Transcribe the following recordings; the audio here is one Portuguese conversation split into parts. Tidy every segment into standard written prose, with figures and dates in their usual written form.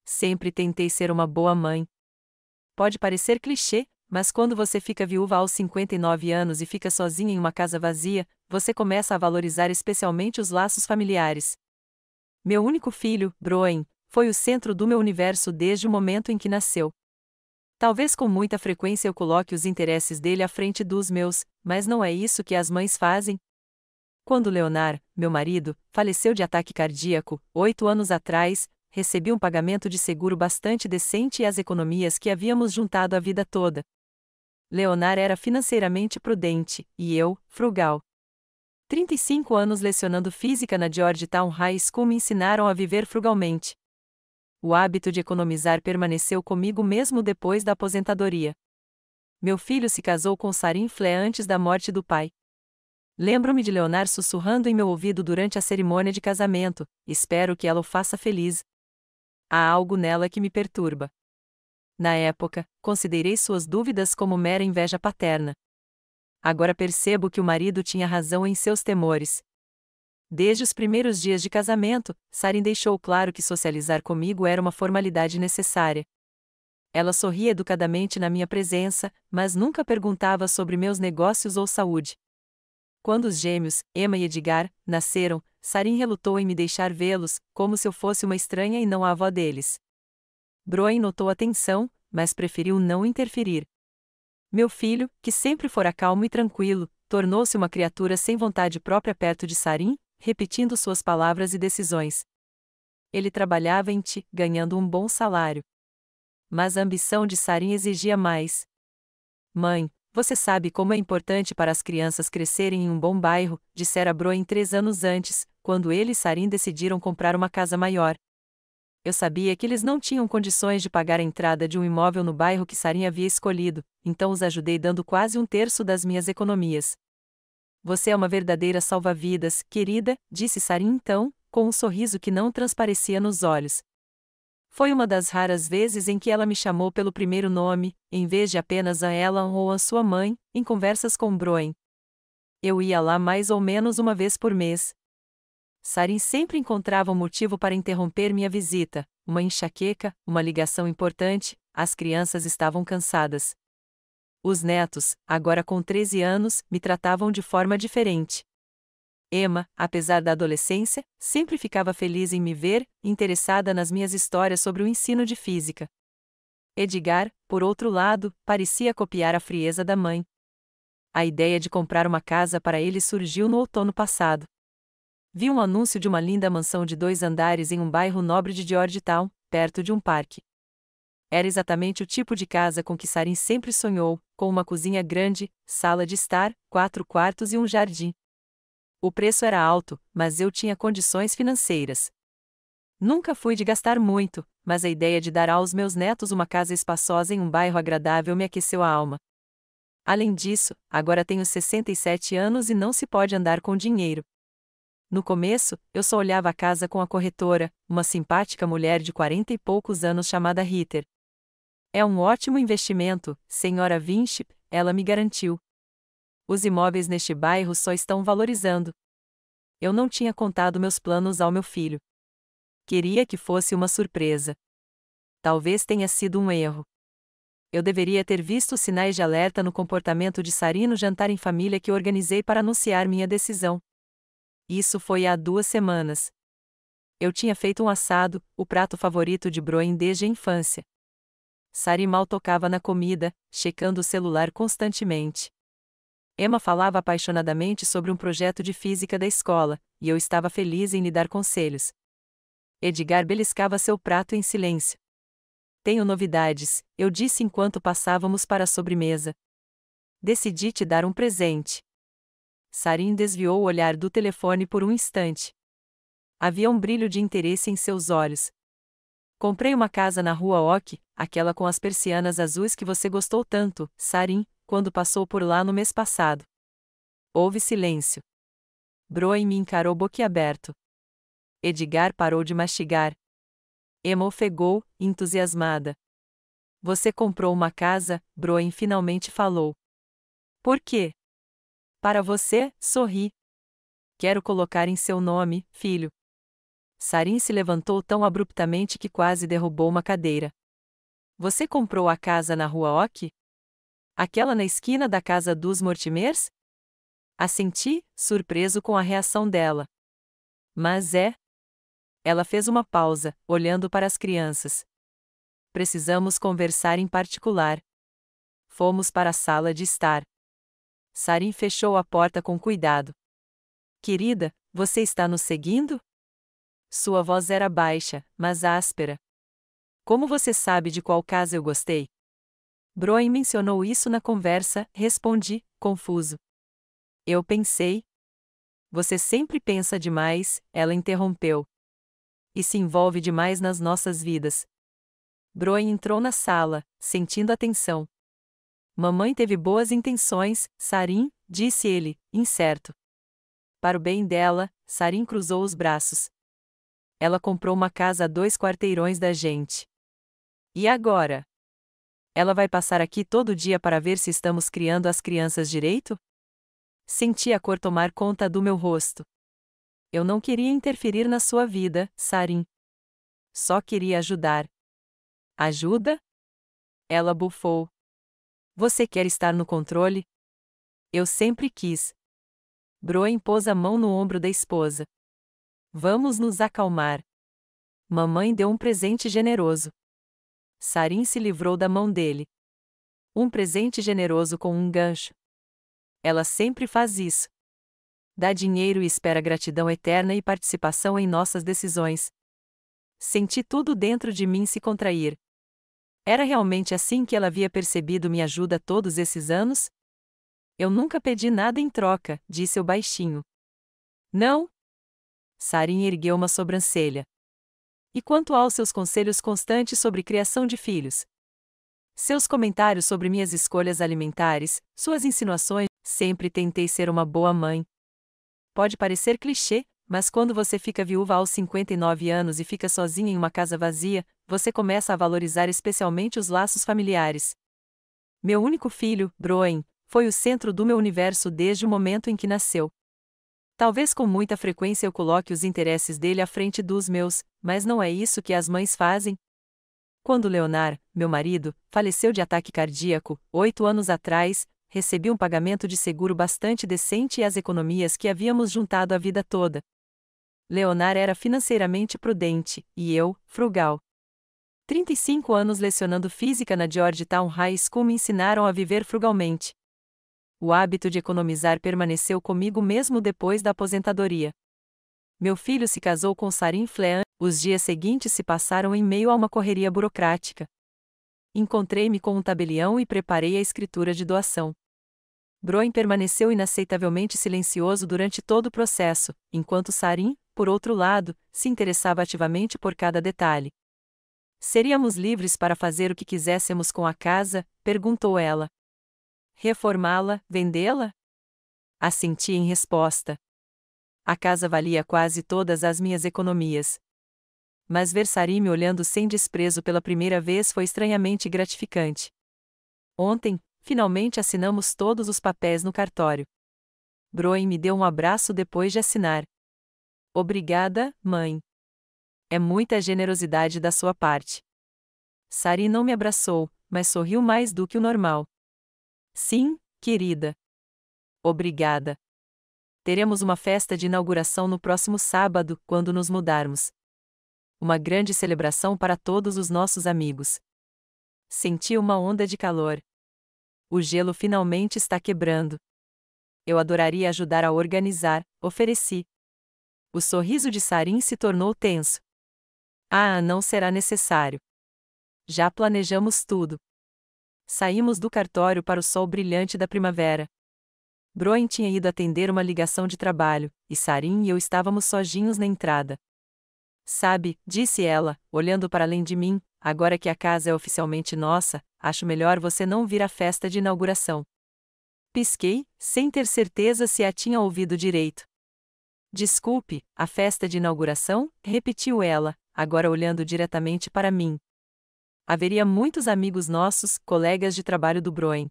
sempre tentei ser uma boa mãe. Pode parecer clichê, mas quando você fica viúva aos 59 anos e fica sozinha em uma casa vazia, você começa a valorizar especialmente os laços familiares. Meu único filho, Broen, foi o centro do meu universo desde o momento em que nasceu. Talvez com muita frequência eu coloque os interesses dele à frente dos meus, mas não é isso que as mães fazem. Quando Leonard, meu marido, faleceu de ataque cardíaco, 8 anos atrás, recebi um pagamento de seguro bastante decente e as economias que havíamos juntado a vida toda. Leonard era financeiramente prudente, e eu, frugal. 35 anos lecionando física na Georgetown High School me ensinaram a viver frugalmente. O hábito de economizar permaneceu comigo mesmo depois da aposentadoria. Meu filho se casou com Sarin Flea antes da morte do pai. Lembro-me de Leonard sussurrando em meu ouvido durante a cerimônia de casamento: espero que ela o faça feliz. Há algo nela que me perturba. Na época, considerei suas dúvidas como mera inveja paterna. Agora percebo que o marido tinha razão em seus temores. Desde os primeiros dias de casamento, Sarin deixou claro que socializar comigo era uma formalidade necessária. Ela sorria educadamente na minha presença, mas nunca perguntava sobre meus negócios ou saúde. Quando os gêmeos, Emma e Edgar, nasceram, Sarin relutou em me deixar vê-los, como se eu fosse uma estranha e não a avó deles. Broen notou a tensão, mas preferiu não interferir. Meu filho, que sempre fora calmo e tranquilo, tornou-se uma criatura sem vontade própria perto de Sarin, repetindo suas palavras e decisões. Ele trabalhava em Ti, ganhando um bom salário. Mas a ambição de Sarin exigia mais. Mãe, você sabe como é importante para as crianças crescerem em um bom bairro, dissera Broen 3 anos antes, quando ele e Sarin decidiram comprar uma casa maior. Eu sabia que eles não tinham condições de pagar a entrada de um imóvel no bairro que Sarin havia escolhido, então os ajudei dando quase 1/3 das minhas economias. Você é uma verdadeira salva-vidas, querida, disse Sarin então, com um sorriso que não transparecia nos olhos. Foi uma das raras vezes em que ela me chamou pelo primeiro nome, em vez de apenas a ela ou a sua mãe, em conversas com Broen. Eu ia lá mais ou menos uma vez por mês. Sarin sempre encontrava um motivo para interromper minha visita, uma enxaqueca, uma ligação importante, as crianças estavam cansadas. Os netos, agora com 13 anos, me tratavam de forma diferente. Emma, apesar da adolescência, sempre ficava feliz em me ver, interessada nas minhas histórias sobre o ensino de física. Edgar, por outro lado, parecia copiar a frieza da mãe. A ideia de comprar uma casa para ele surgiu no outono passado. Vi um anúncio de uma linda mansão de 2 andares em um bairro nobre de Georgetown, perto de um parque. Era exatamente o tipo de casa com que Sarin sempre sonhou, com uma cozinha grande, sala de estar, 4 quartos e um jardim. O preço era alto, mas eu tinha condições financeiras. Nunca fui de gastar muito, mas a ideia de dar aos meus netos uma casa espaçosa em um bairro agradável me aqueceu a alma. Além disso, agora tenho 67 anos e não se pode andar com dinheiro. No começo, eu só olhava a casa com a corretora, uma simpática mulher de 40 e poucos anos chamada Ritter. É um ótimo investimento, senhora Winship, ela me garantiu. Os imóveis neste bairro só estão valorizando. Eu não tinha contado meus planos ao meu filho. Queria que fosse uma surpresa. Talvez tenha sido um erro. Eu deveria ter visto os sinais de alerta no comportamento de Sarin no jantar em família que organizei para anunciar minha decisão. Isso foi há 2 semanas. Eu tinha feito um assado, o prato favorito de Broen desde a infância. Sarin mal tocava na comida, checando o celular constantemente. Emma falava apaixonadamente sobre um projeto de física da escola, e eu estava feliz em lhe dar conselhos. Edgar beliscava seu prato em silêncio. Tenho novidades, eu disse enquanto passávamos para a sobremesa. Decidi te dar um presente. Sarin desviou o olhar do telefone por um instante. Havia um brilho de interesse em seus olhos. Comprei uma casa na rua Oak, aquela com as persianas azuis que você gostou tanto, Sarin, quando passou por lá no mês passado. Houve silêncio. Broen me encarou boquiaberto. Edgar parou de mastigar. Emma ofegou, entusiasmada. Você comprou uma casa, Broen finalmente falou. Por quê? Para você, sorri. Quero colocar em seu nome, filho. Sarin se levantou tão abruptamente que quase derrubou uma cadeira. Você comprou a casa na rua Oak? Aquela na esquina da casa dos Mortimers? Assenti, surpreso com a reação dela. Mas é. Ela fez uma pausa, olhando para as crianças. Precisamos conversar em particular. Fomos para a sala de estar. Sarin fechou a porta com cuidado. Querida, você está nos seguindo? Sua voz era baixa, mas áspera. Como você sabe de qual casa eu gostei? Broen mencionou isso na conversa, respondi, confuso. Eu pensei. Você sempre pensa demais, ela interrompeu. E se envolve demais nas nossas vidas. Broen entrou na sala, sentindo a tensão. Mamãe teve boas intenções, Sarin, disse ele, incerto. Para o bem dela, Sarin cruzou os braços. Ela comprou uma casa a 2 quarteirões da gente. E agora? Ela vai passar aqui todo dia para ver se estamos criando as crianças direito? Senti a cor tomar conta do meu rosto. Eu não queria interferir na sua vida, Sarin. Só queria ajudar. Ajuda? Ela bufou. Você quer estar no controle? Eu sempre quis. Broen pôs a mão no ombro da esposa. Vamos nos acalmar. Mamãe deu um presente generoso. Sarin se livrou da mão dele. Um presente generoso com um gancho. Ela sempre faz isso. Dá dinheiro e espera gratidão eterna e participação em nossas decisões. Senti tudo dentro de mim se contrair. Era realmente assim que ela havia percebido minha ajuda todos esses anos? Eu nunca pedi nada em troca, disse eu baixinho. Não? Sarin ergueu uma sobrancelha. E quanto aos seus conselhos constantes sobre criação de filhos? Seus comentários sobre minhas escolhas alimentares, suas insinuações, sempre tentei ser uma boa mãe. Pode parecer clichê, mas quando você fica viúva aos 59 anos e fica sozinha em uma casa vazia, você começa a valorizar especialmente os laços familiares. Meu único filho, Broen, foi o centro do meu universo desde o momento em que nasceu. Talvez com muita frequência eu coloque os interesses dele à frente dos meus, mas não é isso que as mães fazem. Quando Leonard, meu marido, faleceu de ataque cardíaco, 8 anos atrás, recebi um pagamento de seguro bastante decente e as economias que havíamos juntado a vida toda. Leonard era financeiramente prudente, e eu, frugal. 35 anos lecionando física na Georgetown High School me ensinaram a viver frugalmente. O hábito de economizar permaneceu comigo mesmo depois da aposentadoria. Meu filho se casou com Sarin Flean, os dias seguintes se passaram em meio a uma correria burocrática. Encontrei-me com um tabelião e preparei a escritura de doação. Broen permaneceu inaceitavelmente silencioso durante todo o processo, enquanto Sarin, por outro lado, se interessava ativamente por cada detalhe. Seríamos livres para fazer o que quiséssemos com a casa? Perguntou ela. Reformá-la, vendê-la? Assenti em resposta. A casa valia quase todas as minhas economias. Mas ver Sarin me olhando sem desprezo pela primeira vez foi estranhamente gratificante. Ontem, finalmente assinamos todos os papéis no cartório. Broen me deu um abraço depois de assinar. Obrigada, mãe. É muita generosidade da sua parte. Sarin não me abraçou, mas sorriu mais do que o normal. Sim, querida. Obrigada. Teremos uma festa de inauguração no próximo sábado, quando nos mudarmos. Uma grande celebração para todos os nossos amigos. Senti uma onda de calor. O gelo finalmente está quebrando. Eu adoraria ajudar a organizar, ofereci. O sorriso de Sarin se tornou tenso. Ah, não será necessário. Já planejamos tudo. Saímos do cartório para o sol brilhante da primavera. Broen tinha ido atender uma ligação de trabalho, e Sarin e eu estávamos sozinhos na entrada. Sabe, disse ela, olhando para além de mim, agora que a casa é oficialmente nossa, acho melhor você não vir à festa de inauguração. Pisquei, sem ter certeza se a tinha ouvido direito. Desculpe, a festa de inauguração? Repetiu ela, agora olhando diretamente para mim. Haveria muitos amigos nossos, colegas de trabalho do Broen.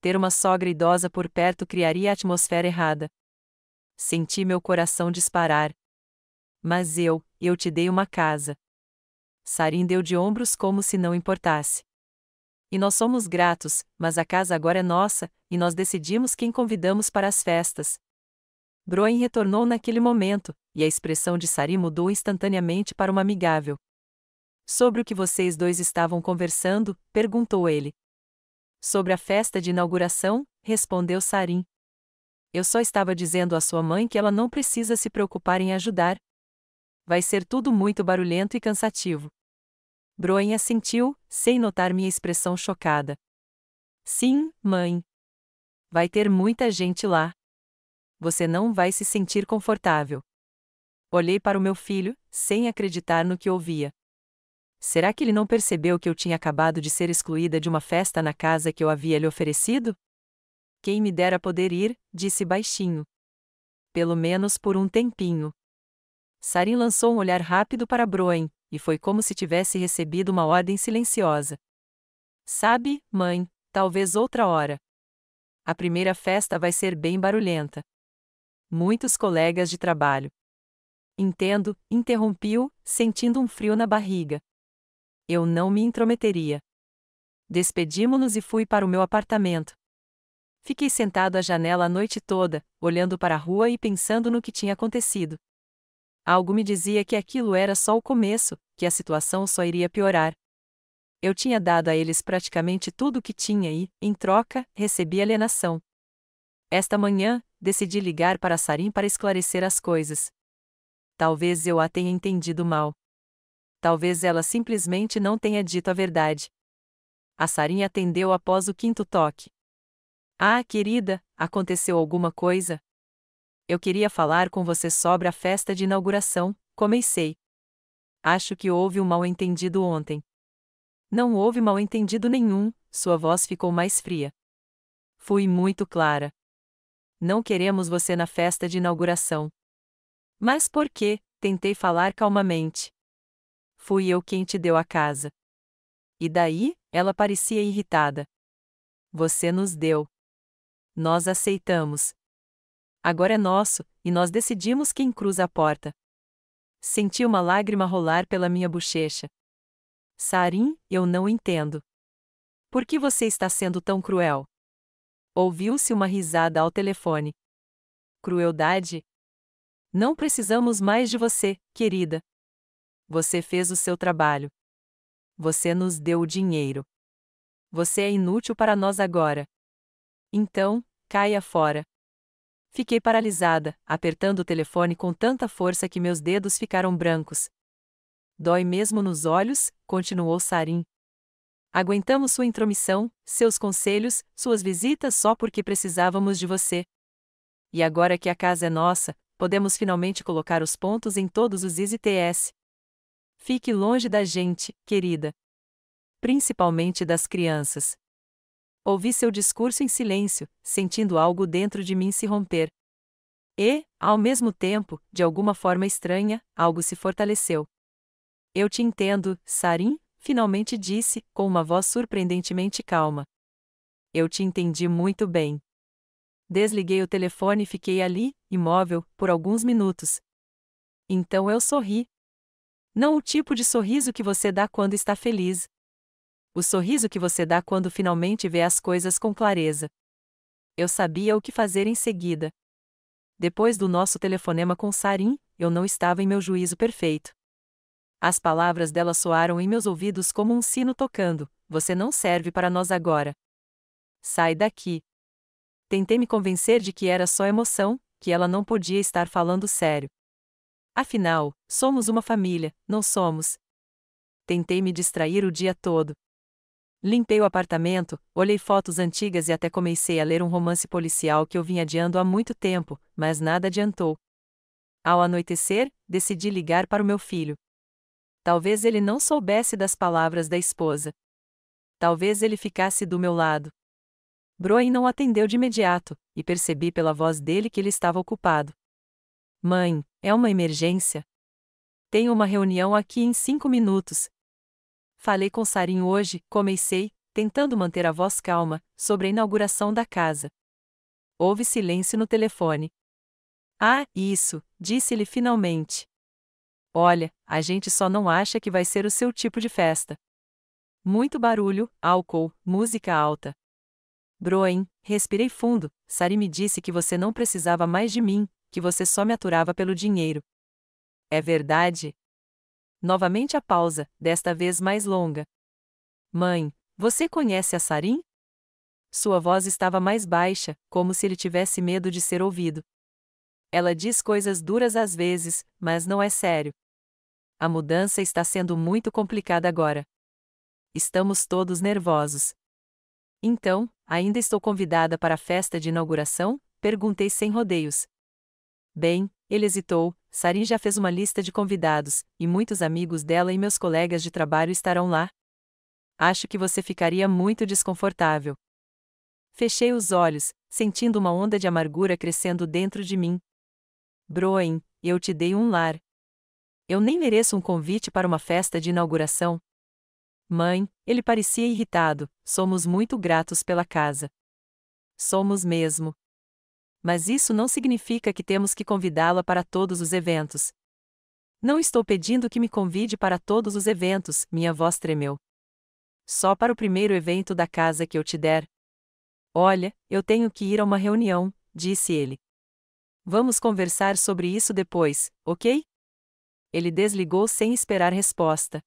Ter uma sogra idosa por perto criaria a atmosfera errada. Senti meu coração disparar. Mas eu te dei uma casa. Sarin deu de ombros como se não importasse. E nós somos gratos, mas a casa agora é nossa, e nós decidimos quem convidamos para as festas. Broen retornou naquele momento, e a expressão de Sarin mudou instantaneamente para uma amigável. Sobre o que vocês dois estavam conversando? Perguntou ele. Sobre a festa de inauguração, respondeu Sarin. Eu só estava dizendo à sua mãe que ela não precisa se preocupar em ajudar. Vai ser tudo muito barulhento e cansativo. Broen assentiu, sem notar minha expressão chocada. Sim, mãe. Vai ter muita gente lá. Você não vai se sentir confortável. Olhei para o meu filho, sem acreditar no que ouvia. Será que ele não percebeu que eu tinha acabado de ser excluída de uma festa na casa que eu havia lhe oferecido? Quem me dera poder ir, disse baixinho. Pelo menos por um tempinho. Sarin lançou um olhar rápido para Broen, e foi como se tivesse recebido uma ordem silenciosa. Sabe, mãe, talvez outra hora. A primeira festa vai ser bem barulhenta. Muitos colegas de trabalho. Entendo, interrompi-o, sentindo um frio na barriga. Eu não me intrometeria. Despedimo-nos e fui para o meu apartamento. Fiquei sentado à janela a noite toda, olhando para a rua e pensando no que tinha acontecido. Algo me dizia que aquilo era só o começo, que a situação só iria piorar. Eu tinha dado a eles praticamente tudo o que tinha e, em troca, recebi alienação. Esta manhã, decidi ligar para Sarin para esclarecer as coisas. Talvez eu a tenha entendido mal. Talvez ela simplesmente não tenha dito a verdade. A Sarin atendeu após o quinto toque. Ah, querida, aconteceu alguma coisa? Eu queria falar com você sobre a festa de inauguração, comecei. Acho que houve um mal-entendido ontem. Não houve mal-entendido nenhum, sua voz ficou mais fria. Fui muito clara. Não queremos você na festa de inauguração. Mas por quê? Tentei falar calmamente. Fui eu quem te deu a casa. E daí? Ela parecia irritada. Você nos deu. Nós aceitamos. Agora é nosso, e nós decidimos quem cruza a porta. Senti uma lágrima rolar pela minha bochecha. Sarin, eu não entendo. Por que você está sendo tão cruel? Ouviu-se uma risada ao telefone. Crueldade? Não precisamos mais de você, querida. Você fez o seu trabalho. Você nos deu o dinheiro. Você é inútil para nós agora. Então, caia fora. Fiquei paralisada, apertando o telefone com tanta força que meus dedos ficaram brancos. Dói mesmo nos olhos, continuou Sarin. Aguentamos sua intromissão, seus conselhos, suas visitas só porque precisávamos de você. E agora que a casa é nossa, podemos finalmente colocar os pontos em todos os is e ts. Fique longe da gente, querida. Principalmente das crianças. Ouvi seu discurso em silêncio, sentindo algo dentro de mim se romper. E, ao mesmo tempo, de alguma forma estranha, algo se fortaleceu. Eu te entendo, Sarin, finalmente disse, com uma voz surpreendentemente calma. Eu te entendi muito bem. Desliguei o telefone e fiquei ali, imóvel, por alguns minutos. Então eu sorri. Não o tipo de sorriso que você dá quando está feliz. O sorriso que você dá quando finalmente vê as coisas com clareza. Eu sabia o que fazer em seguida. Depois do nosso telefonema com Sarin, eu não estava em meu juízo perfeito. As palavras dela soaram em meus ouvidos como um sino tocando: você não serve para nós agora. Sai daqui. Tentei me convencer de que era só emoção, que ela não podia estar falando sério. Afinal, somos uma família, não somos? Tentei me distrair o dia todo. Limpei o apartamento, olhei fotos antigas e até comecei a ler um romance policial que eu vinha adiando há muito tempo, mas nada adiantou. Ao anoitecer, decidi ligar para o meu filho. Talvez ele não soubesse das palavras da esposa. Talvez ele ficasse do meu lado. Broen não atendeu de imediato, e percebi pela voz dele que ele estava ocupado. Mãe, é uma emergência? Tenho uma reunião aqui em 5 minutos. Falei com Sarin hoje, comecei, tentando manter a voz calma, sobre a inauguração da casa. Houve silêncio no telefone. Ah, isso, disse-lhe finalmente. Olha, a gente só não acha que vai ser o seu tipo de festa. Muito barulho, álcool, música alta. Broen, respirei fundo. Sari me disse que você não precisava mais de mim, que você só me aturava pelo dinheiro. É verdade? Novamente a pausa, desta vez mais longa. Mãe, você conhece a Sarin? Sua voz estava mais baixa, como se ele tivesse medo de ser ouvido. Ela diz coisas duras às vezes, mas não é sério. A mudança está sendo muito complicada agora. Estamos todos nervosos. Então, ainda estou convidada para a festa de inauguração? Perguntei sem rodeios. Bem, ele hesitou. Sarin já fez uma lista de convidados, e muitos amigos dela e meus colegas de trabalho estarão lá. Acho que você ficaria muito desconfortável. Fechei os olhos, sentindo uma onda de amargura crescendo dentro de mim. Broen, eu te dei um lar. Eu nem mereço um convite para uma festa de inauguração. Mãe, ele parecia irritado, somos muito gratos pela casa. Somos mesmo. Mas isso não significa que temos que convidá-la para todos os eventos. Não estou pedindo que me convide para todos os eventos, minha voz tremeu. Só para o primeiro evento da casa que eu te der. Olha, eu tenho que ir a uma reunião, disse ele. Vamos conversar sobre isso depois, ok? Ele desligou sem esperar resposta.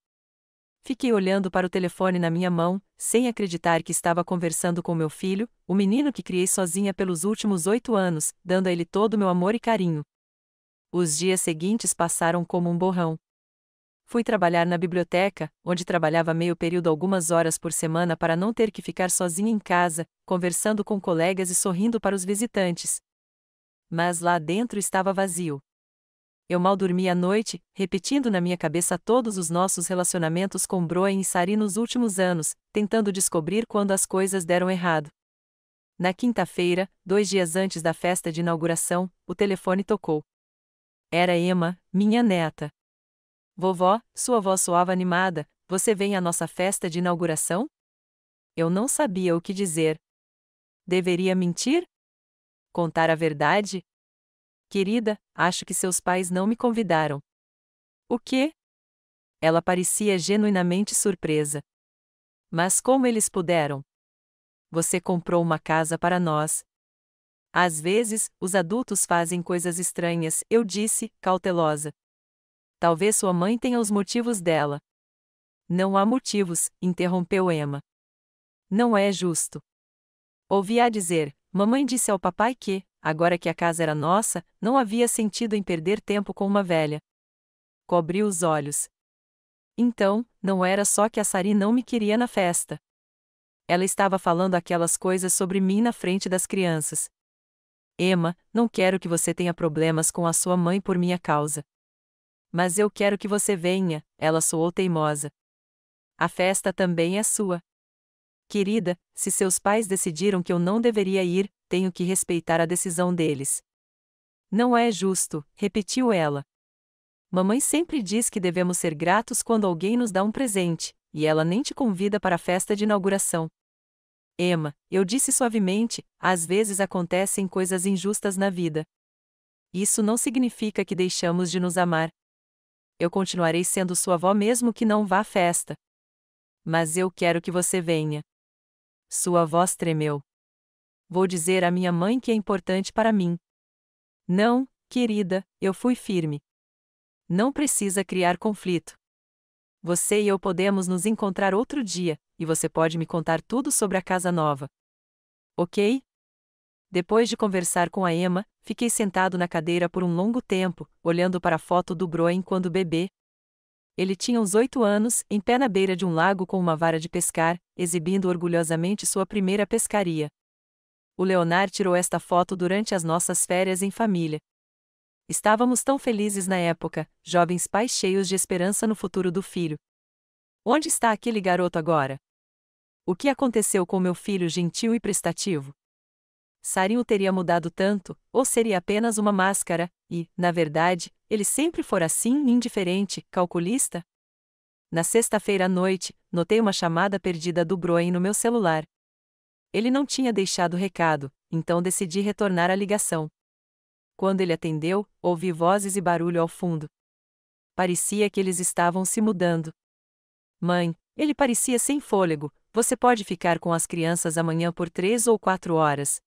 Fiquei olhando para o telefone na minha mão, sem acreditar que estava conversando com meu filho, o menino que criei sozinha pelos últimos 8 anos, dando a ele todo o meu amor e carinho. Os dias seguintes passaram como um borrão. Fui trabalhar na biblioteca, onde trabalhava meio período algumas horas por semana para não ter que ficar sozinha em casa, conversando com colegas e sorrindo para os visitantes. Mas lá dentro estava vazio. Eu mal dormia à noite, repetindo na minha cabeça todos os nossos relacionamentos com Broen e Sari nos últimos anos, tentando descobrir quando as coisas deram errado. Na quinta-feira, 2 dias antes da festa de inauguração, o telefone tocou. Era Emma, minha neta. Vovó, sua voz soava animada, você vem à nossa festa de inauguração? Eu não sabia o que dizer. Deveria mentir? Contar a verdade? Querida, acho que seus pais não me convidaram. O quê? Ela parecia genuinamente surpresa. Mas como eles puderam? Você comprou uma casa para nós. Às vezes, os adultos fazem coisas estranhas, eu disse, cautelosa. Talvez sua mãe tenha os motivos dela. Não há motivos, interrompeu Emma. Não é justo. Ouvi-a dizer, mamãe disse ao papai que, agora que a casa era nossa, não havia sentido em perder tempo com uma velha. Cobri os olhos. Então, não era só que a Sari não me queria na festa. Ela estava falando aquelas coisas sobre mim na frente das crianças. Emma, não quero que você tenha problemas com a sua mãe por minha causa. Mas eu quero que você venha, ela soou teimosa. A festa também é sua. Querida, se seus pais decidiram que eu não deveria ir, tenho que respeitar a decisão deles. Não é justo, repetiu ela. Mamãe sempre diz que devemos ser gratos quando alguém nos dá um presente, e ela nem te convida para a festa de inauguração. Emma, eu disse suavemente, às vezes acontecem coisas injustas na vida. Isso não significa que deixamos de nos amar. Eu continuarei sendo sua avó mesmo que não vá à festa. Mas eu quero que você venha. Sua voz tremeu. Vou dizer à minha mãe que é importante para mim. Não, querida, eu fui firme. Não precisa criar conflito. Você e eu podemos nos encontrar outro dia, e você pode me contar tudo sobre a casa nova. Ok? Depois de conversar com a Emma, fiquei sentado na cadeira por um longo tempo, olhando para a foto do Broen quando bebê. Ele tinha uns 8 anos, em pé na beira de um lago com uma vara de pescar, exibindo orgulhosamente sua primeira pescaria. O Leonard tirou esta foto durante as nossas férias em família. Estávamos tão felizes na época, jovens pais cheios de esperança no futuro do filho. Onde está aquele garoto agora? O que aconteceu com meu filho gentil e prestativo? Sarin o teria mudado tanto, ou seria apenas uma máscara, e, na verdade, ele sempre fora assim, indiferente, calculista? Na sexta-feira à noite, notei uma chamada perdida do Broen no meu celular. Ele não tinha deixado recado, então decidi retornar a ligação. Quando ele atendeu, ouvi vozes e barulho ao fundo. parecia que eles estavam se mudando. Mãe, ele parecia sem fôlego, você pode ficar com as crianças amanhã por 3 ou 4 horas.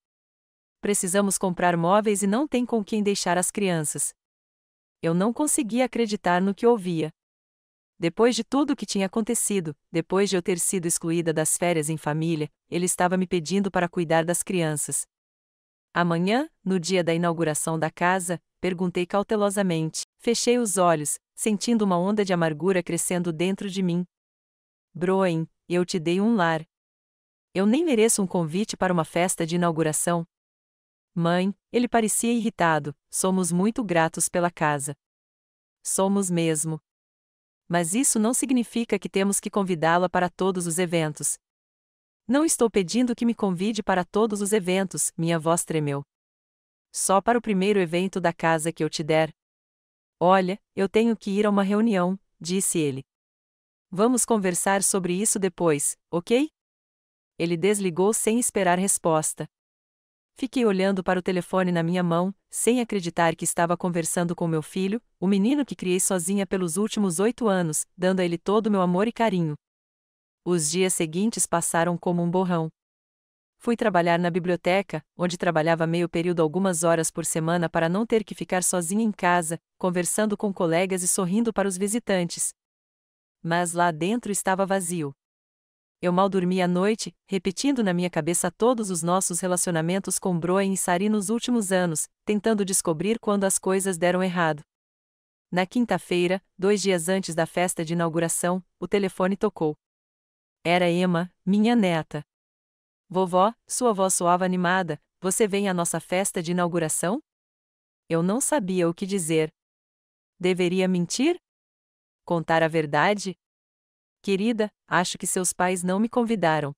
Precisamos comprar móveis e não tem com quem deixar as crianças. Eu não conseguia acreditar no que ouvia. Depois de tudo o que tinha acontecido, depois de eu ter sido excluída das férias em família, ele estava me pedindo para cuidar das crianças. Amanhã, no dia da inauguração da casa, perguntei cautelosamente. Fechei os olhos, sentindo uma onda de amargura crescendo dentro de mim. Broen, eu te dei um lar. Eu nem mereço um convite para uma festa de inauguração. Mãe, ele parecia irritado, somos muito gratos pela casa. Somos mesmo. Mas isso não significa que temos que convidá-la para todos os eventos. Não estou pedindo que me convide para todos os eventos, minha voz tremeu. Só para o primeiro evento da casa que eu te der. Olha, eu tenho que ir a uma reunião, disse ele. Vamos conversar sobre isso depois, ok? Ele desligou sem esperar resposta. Fiquei olhando para o telefone na minha mão, sem acreditar que estava conversando com meu filho, o menino que criei sozinha pelos últimos 8 anos, dando a ele todo o meu amor e carinho. Os dias seguintes passaram como um borrão. Fui trabalhar na biblioteca, onde trabalhava meio período algumas horas por semana para não ter que ficar sozinha em casa, conversando com colegas e sorrindo para os visitantes. Mas lá dentro estava vazio. Eu mal dormia à noite, repetindo na minha cabeça todos os nossos relacionamentos com Broen e Sari nos últimos anos, tentando descobrir quando as coisas deram errado. Na quinta-feira, 2 dias antes da festa de inauguração, o telefone tocou. Era Emma, minha neta. Vovó, sua voz soava animada, você vem à nossa festa de inauguração? Eu não sabia o que dizer. Deveria mentir? Contar a verdade? Querida, acho que seus pais não me convidaram.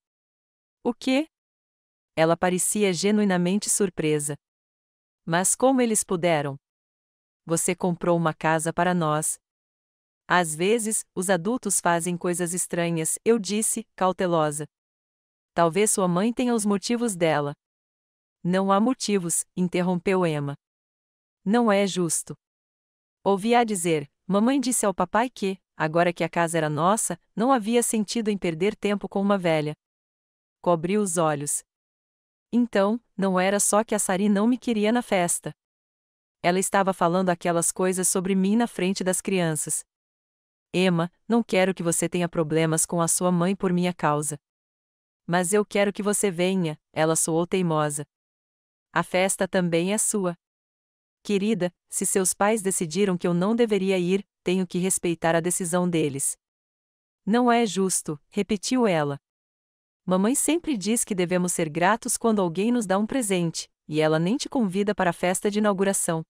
O quê? Ela parecia genuinamente surpresa. Mas como eles puderam? Você comprou uma casa para nós. Às vezes, os adultos fazem coisas estranhas, eu disse, cautelosa. Talvez sua mãe tenha os motivos dela. Não há motivos, interrompeu Emma. Não é justo. Ouvi-a dizer, mamãe disse ao papai que, agora que a casa era nossa, não havia sentido em perder tempo com uma velha. Cobriu os olhos. Então, não era só que a Sari não me queria na festa. Ela estava falando aquelas coisas sobre mim na frente das crianças. Emma, não quero que você tenha problemas com a sua mãe por minha causa. Mas eu quero que você venha, ela soou teimosa. A festa também é sua. Querida, se seus pais decidiram que eu não deveria ir, tenho que respeitar a decisão deles. Não é justo, repetiu ela. Mamãe sempre diz que devemos ser gratos quando alguém nos dá um presente, e ela nem te convida para a festa de inauguração.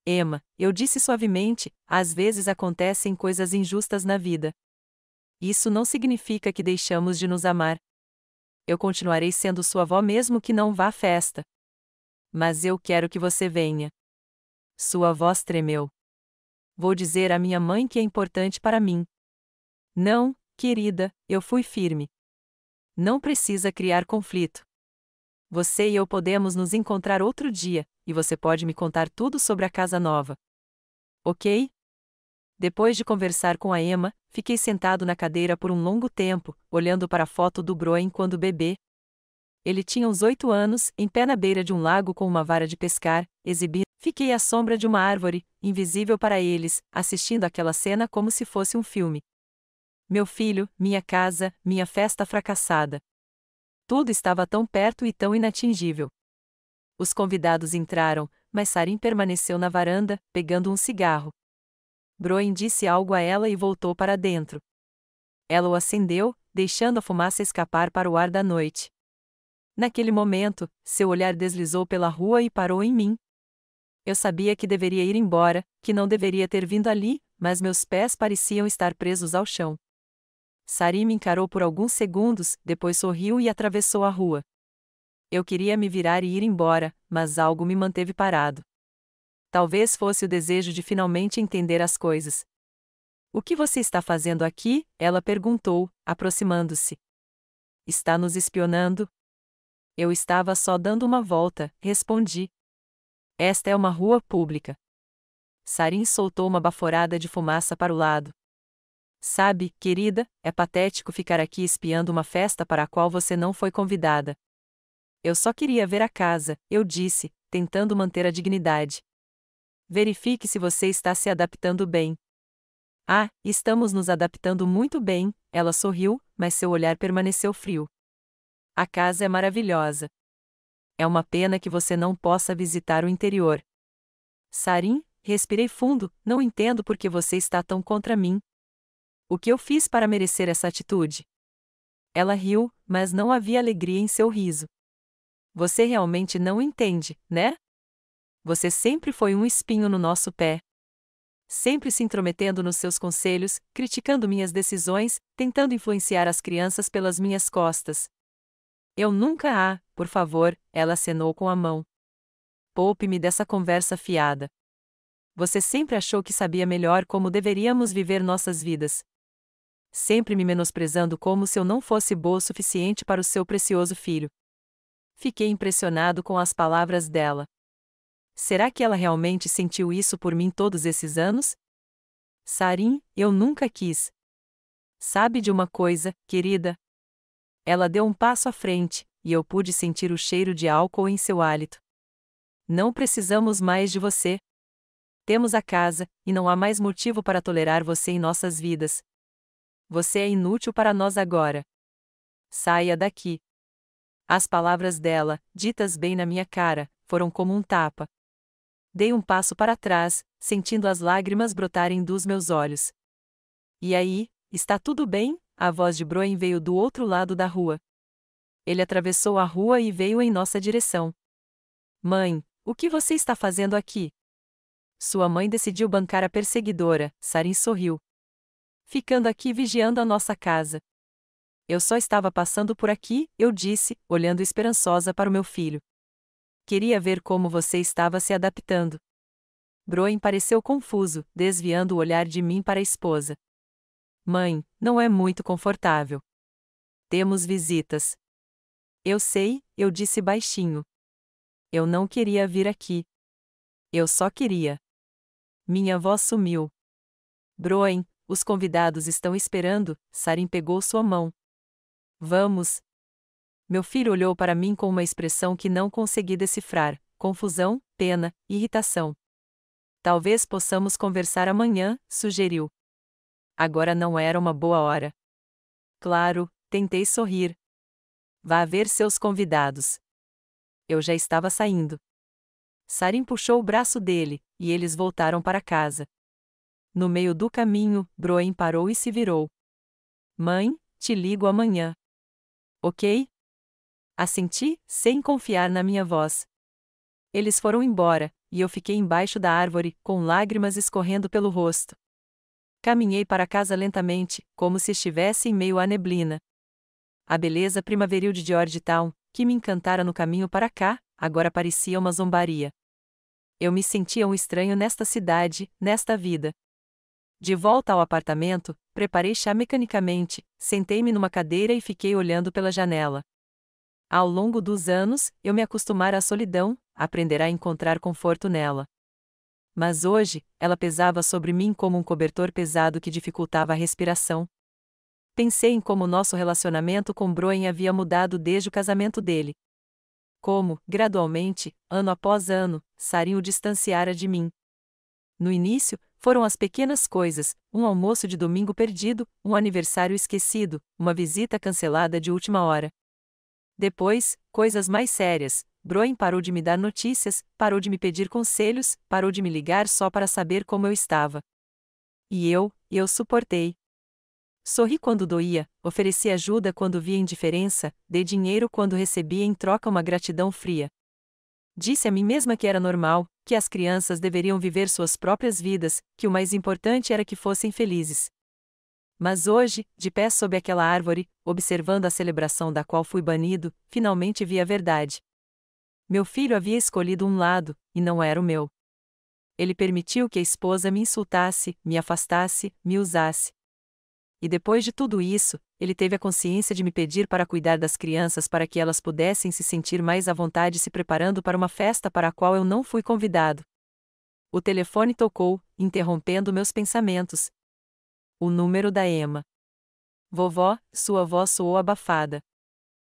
Emma, eu disse suavemente, às vezes acontecem coisas injustas na vida. Isso não significa que deixamos de nos amar. Eu continuarei sendo sua avó mesmo que não vá à festa. Mas eu quero que você venha. Sua voz tremeu. Vou dizer à minha mãe que é importante para mim. Não, querida, eu fui firme. Não precisa criar conflito. Você e eu podemos nos encontrar outro dia, e você pode me contar tudo sobre a casa nova. Ok? Depois de conversar com a Emma, fiquei sentado na cadeira por um longo tempo, olhando para a foto do Broen quando bebê. Ele tinha uns 8 anos, em pé na beira de um lago com uma vara de pescar, exibindo. Fiquei à sombra de uma árvore, invisível para eles, assistindo aquela cena como se fosse um filme. Meu filho, minha casa, minha festa fracassada. Tudo estava tão perto e tão inatingível. Os convidados entraram, mas Sarin permaneceu na varanda, pegando um cigarro. Broen disse algo a ela e voltou para dentro. Ela o acendeu, deixando a fumaça escapar para o ar da noite. Naquele momento, seu olhar deslizou pela rua e parou em mim. Eu sabia que deveria ir embora, que não deveria ter vindo ali, mas meus pés pareciam estar presos ao chão. Sari me encarou por alguns segundos, depois sorriu e atravessou a rua. Eu queria me virar e ir embora, mas algo me manteve parado. Talvez fosse o desejo de finalmente entender as coisas. O que você está fazendo aqui? Ela perguntou, aproximando-se. Está nos espionando? Eu estava só dando uma volta, respondi. Esta é uma rua pública. Sarin soltou uma baforada de fumaça para o lado. Sabe, querida, é patético ficar aqui espiando uma festa para a qual você não foi convidada. Eu só queria ver a casa, eu disse, tentando manter a dignidade. Verifique se você está se adaptando bem. Ah, estamos nos adaptando muito bem, ela sorriu, mas seu olhar permaneceu frio. A casa é maravilhosa. É uma pena que você não possa visitar o interior. Sarin, respirei fundo, não entendo por que você está tão contra mim. O que eu fiz para merecer essa atitude? Ela riu, mas não havia alegria em seu riso. Você realmente não entende, né? Você sempre foi um espinho no nosso pé. Sempre se intrometendo nos seus conselhos, criticando minhas decisões, tentando influenciar as crianças pelas minhas costas. Eu nunca por favor, ela acenou com a mão. Poupe-me dessa conversa fiada. Você sempre achou que sabia melhor como deveríamos viver nossas vidas. Sempre me menosprezando como se eu não fosse boa o suficiente para o seu precioso filho. Fiquei impressionado com as palavras dela. Será que ela realmente sentiu isso por mim todos esses anos? Sarin, eu nunca quis. Sabe de uma coisa, querida? Ela deu um passo à frente, e eu pude sentir o cheiro de álcool em seu hálito. Não precisamos mais de você. Temos a casa, e não há mais motivo para tolerar você em nossas vidas. Você é inútil para nós agora. Saia daqui. As palavras dela, ditas bem na minha cara, foram como um tapa. Dei um passo para trás, sentindo as lágrimas brotarem dos meus olhos. E aí, está tudo bem? A voz de Broen veio do outro lado da rua. Ele atravessou a rua e veio em nossa direção. Mãe, o que você está fazendo aqui? Sua mãe decidiu bancar a perseguidora, Sarin sorriu. Ficando aqui vigiando a nossa casa. Eu só estava passando por aqui, eu disse, olhando esperançosa para o meu filho. Queria ver como você estava se adaptando. Broen pareceu confuso, desviando o olhar de mim para a esposa. Mãe, não é muito confortável. Temos visitas. Eu sei, eu disse baixinho. Eu não queria vir aqui. Eu só queria. Minha voz sumiu. Broen, os convidados estão esperando, Sarin pegou sua mão. Vamos. Meu filho olhou para mim com uma expressão que não consegui decifrar, confusão, pena, irritação. Talvez possamos conversar amanhã, sugeriu. Agora não era uma boa hora. Claro, tentei sorrir. Vá ver seus convidados. Eu já estava saindo. Sarin puxou o braço dele, e eles voltaram para casa. No meio do caminho, Broen parou e se virou. Mãe, te ligo amanhã. Ok? Assenti, sem confiar na minha voz. Eles foram embora, e eu fiquei embaixo da árvore, com lágrimas escorrendo pelo rosto. Caminhei para casa lentamente, como se estivesse em meio à neblina. A beleza primaveril de Georgetown, que me encantara no caminho para cá, agora parecia uma zombaria. Eu me sentia um estranho nesta cidade, nesta vida. De volta ao apartamento, preparei chá mecanicamente, sentei-me numa cadeira e fiquei olhando pela janela. Ao longo dos anos, eu me acostumara à solidão, aprenderá a encontrar conforto nela. Mas hoje, ela pesava sobre mim como um cobertor pesado que dificultava a respiração. Pensei em como nosso relacionamento com Broen havia mudado desde o casamento dele. Como, gradualmente, ano após ano, Sarin o distanciara de mim. No início, foram as pequenas coisas, um almoço de domingo perdido, um aniversário esquecido, uma visita cancelada de última hora. Depois, coisas mais sérias. Broen parou de me dar notícias, parou de me pedir conselhos, parou de me ligar só para saber como eu estava. E eu suportei. Sorri quando doía, ofereci ajuda quando via indiferença, dei dinheiro quando recebia em troca uma gratidão fria. Disse a mim mesma que era normal, que as crianças deveriam viver suas próprias vidas, que o mais importante era que fossem felizes. Mas hoje, de pé sob aquela árvore, observando a celebração da qual fui banido, finalmente vi a verdade. Meu filho havia escolhido um lado, e não era o meu. Ele permitiu que a esposa me insultasse, me afastasse, me usasse. E depois de tudo isso, ele teve a consciência de me pedir para cuidar das crianças para que elas pudessem se sentir mais à vontade se preparando para uma festa para a qual eu não fui convidado. O telefone tocou, interrompendo meus pensamentos. O número da Emma. Vovó, sua voz soou abafada.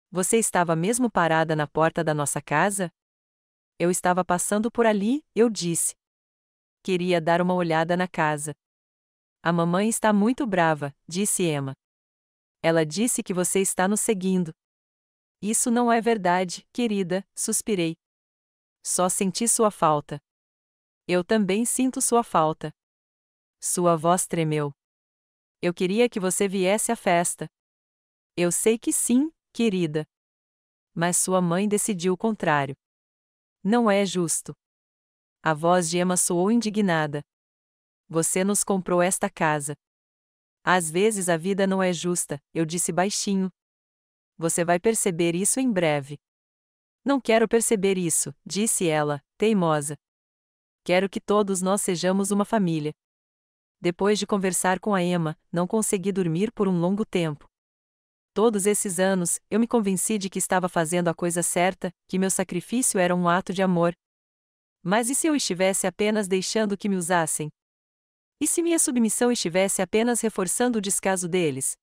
Você estava mesmo parada na porta da nossa casa? Eu estava passando por ali, eu disse. Queria dar uma olhada na casa. A mamãe está muito brava, disse Emma. Ela disse que você está nos seguindo. Isso não é verdade, querida, suspirei. Só senti sua falta. Eu também sinto sua falta. Sua voz tremeu. Eu queria que você viesse à festa. Eu sei que sim, querida. Mas sua mãe decidiu o contrário. Não é justo. A voz de Emma soou indignada. Você nos comprou esta casa. Às vezes a vida não é justa, eu disse baixinho. Você vai perceber isso em breve. Não quero perceber isso, disse ela, teimosa. Quero que todos nós sejamos uma família. Depois de conversar com a Emma, não consegui dormir por um longo tempo. Todos esses anos, eu me convenci de que estava fazendo a coisa certa, que meu sacrifício era um ato de amor. Mas e se eu estivesse apenas deixando que me usassem? E se minha submissão estivesse apenas reforçando o descaso deles?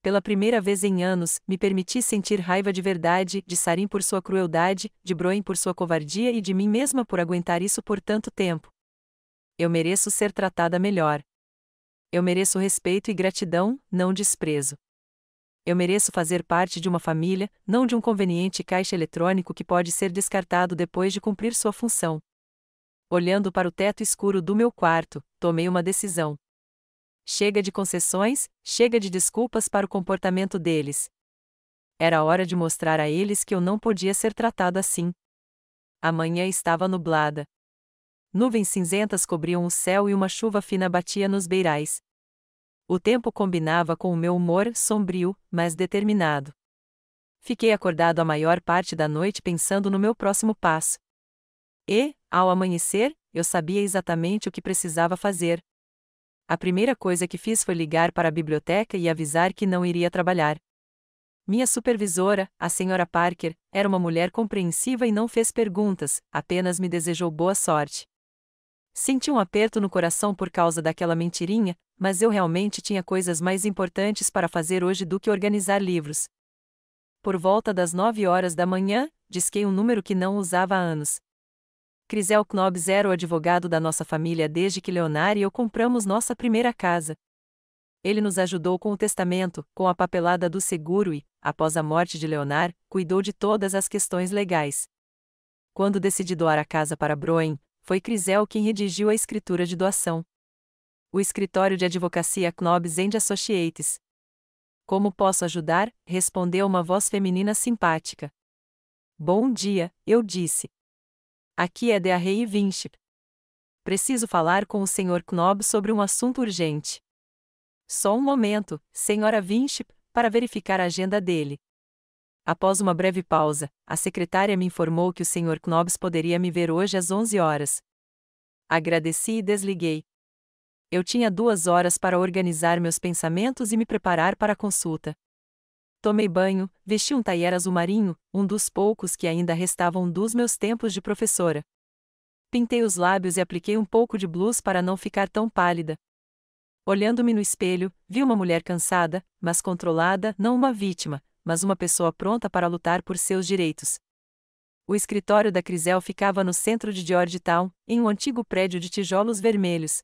Pela primeira vez em anos, me permiti sentir raiva de verdade, de Sarim por sua crueldade, de Broen por sua covardia e de mim mesma por aguentar isso por tanto tempo. Eu mereço ser tratada melhor. Eu mereço respeito e gratidão, não desprezo. Eu mereço fazer parte de uma família, não de um conveniente caixa eletrônico que pode ser descartado depois de cumprir sua função. Olhando para o teto escuro do meu quarto, tomei uma decisão. Chega de concessões, chega de desculpas para o comportamento deles. Era hora de mostrar a eles que eu não podia ser tratado assim. A manhã estava nublada. Nuvens cinzentas cobriam o céu e uma chuva fina batia nos beirais. O tempo combinava com o meu humor sombrio, mas determinado. Fiquei acordado a maior parte da noite pensando no meu próximo passo. E, ao amanhecer, eu sabia exatamente o que precisava fazer. A primeira coisa que fiz foi ligar para a biblioteca e avisar que não iria trabalhar. Minha supervisora, a senhora Parker, era uma mulher compreensiva e não fez perguntas, apenas me desejou boa sorte. Senti um aperto no coração por causa daquela mentirinha, mas eu realmente tinha coisas mais importantes para fazer hoje do que organizar livros. Por volta das 9 horas da manhã, disquei um número que não usava há anos. Crisel Knobs era o advogado da nossa família desde que Leonard e eu compramos nossa primeira casa. Ele nos ajudou com o testamento, com a papelada do seguro e, após a morte de Leonard, cuidou de todas as questões legais. Quando decidi doar a casa para Broen, foi Crisel quem redigiu a escritura de doação. O escritório de advocacia Knobs & Associates. Como posso ajudar? Respondeu uma voz feminina simpática. Bom dia, eu disse. Aqui é Dearrey Winship. Preciso falar com o Sr. Knobs sobre um assunto urgente. Só um momento, Sra. Winship, para verificar a agenda dele. Após uma breve pausa, a secretária me informou que o Sr. Knobs poderia me ver hoje às 11 horas. Agradeci e desliguei. Eu tinha 2 horas para organizar meus pensamentos e me preparar para a consulta. Tomei banho, vesti um taier azul marinho, um dos poucos que ainda restavam dos meus tempos de professora. Pintei os lábios e apliquei um pouco de blush para não ficar tão pálida. Olhando-me no espelho, vi uma mulher cansada, mas controlada, não uma vítima, mas uma pessoa pronta para lutar por seus direitos. O escritório da Crisel ficava no centro de Georgetown, em um antigo prédio de tijolos vermelhos.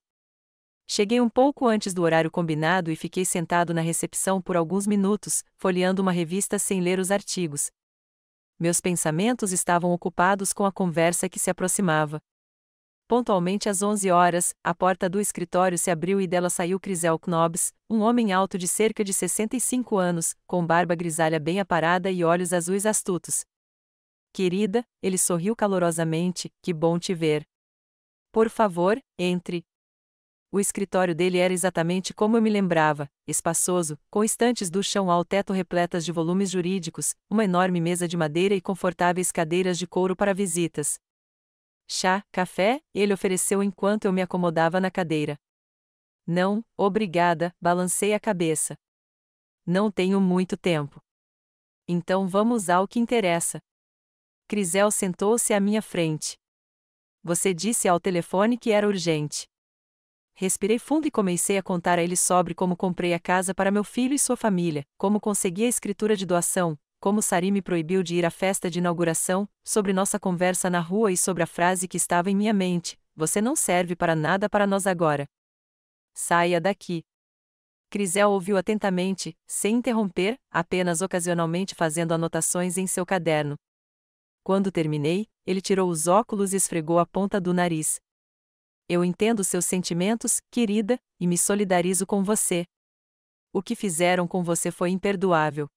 Cheguei um pouco antes do horário combinado e fiquei sentado na recepção por alguns minutos, folheando uma revista sem ler os artigos. Meus pensamentos estavam ocupados com a conversa que se aproximava. Pontualmente às 11 horas, a porta do escritório se abriu e dela saiu Crisel Knobs, um homem alto de cerca de 65 anos, com barba grisalha bem aparada e olhos azuis astutos. Querida, ele sorriu calorosamente, que bom te ver. Por favor, entre. O escritório dele era exatamente como eu me lembrava, espaçoso, com estantes do chão ao teto repletas de volumes jurídicos, uma enorme mesa de madeira e confortáveis cadeiras de couro para visitas. Chá, café, ele ofereceu enquanto eu me acomodava na cadeira. Não, obrigada, balancei a cabeça. Não tenho muito tempo. Então vamos ao que interessa. Crisel sentou-se à minha frente. Você disse ao telefone que era urgente. Respirei fundo e comecei a contar a ele sobre como comprei a casa para meu filho e sua família, como consegui a escritura de doação, como Sarim me proibiu de ir à festa de inauguração, sobre nossa conversa na rua e sobre a frase que estava em minha mente: você não serve para nada para nós agora. Saia daqui. Crisel ouviu atentamente, sem interromper, apenas ocasionalmente fazendo anotações em seu caderno. Quando terminei, ele tirou os óculos e esfregou a ponta do nariz. Eu entendo seus sentimentos, querida, e me solidarizo com você. O que fizeram com você foi imperdoável.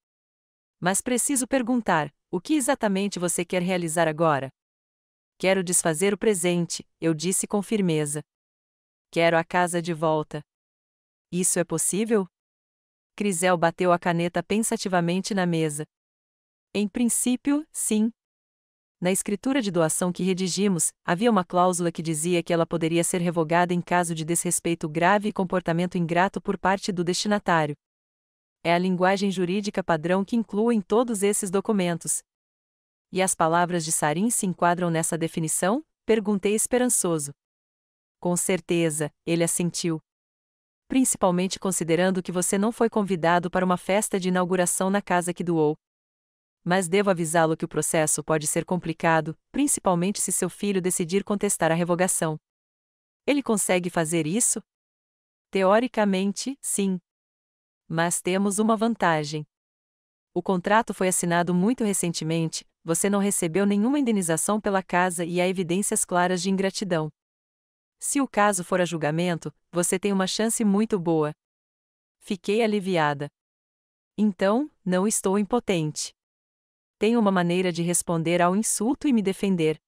Mas preciso perguntar: o que exatamente você quer realizar agora? Quero desfazer o presente, eu disse com firmeza. Quero a casa de volta. Isso é possível? Crisel bateu a caneta pensativamente na mesa. Em princípio, sim. Na escritura de doação que redigimos, havia uma cláusula que dizia que ela poderia ser revogada em caso de desrespeito grave e comportamento ingrato por parte do destinatário. É a linguagem jurídica padrão que inclui em todos esses documentos. E as palavras de Sarim se enquadram nessa definição? Perguntei esperançoso. Com certeza, ele assentiu. Principalmente considerando que você não foi convidado para uma festa de inauguração na casa que doou. Mas devo avisá-lo que o processo pode ser complicado, principalmente se seu filho decidir contestar a revogação. Ele consegue fazer isso? Teoricamente, sim. Mas temos uma vantagem. O contrato foi assinado muito recentemente, você não recebeu nenhuma indenização pela casa e há evidências claras de ingratidão. Se o caso for a julgamento, você tem uma chance muito boa. Fiquei aliviada. Então, não estou impotente. Tenho uma maneira de responder ao insulto e me defender.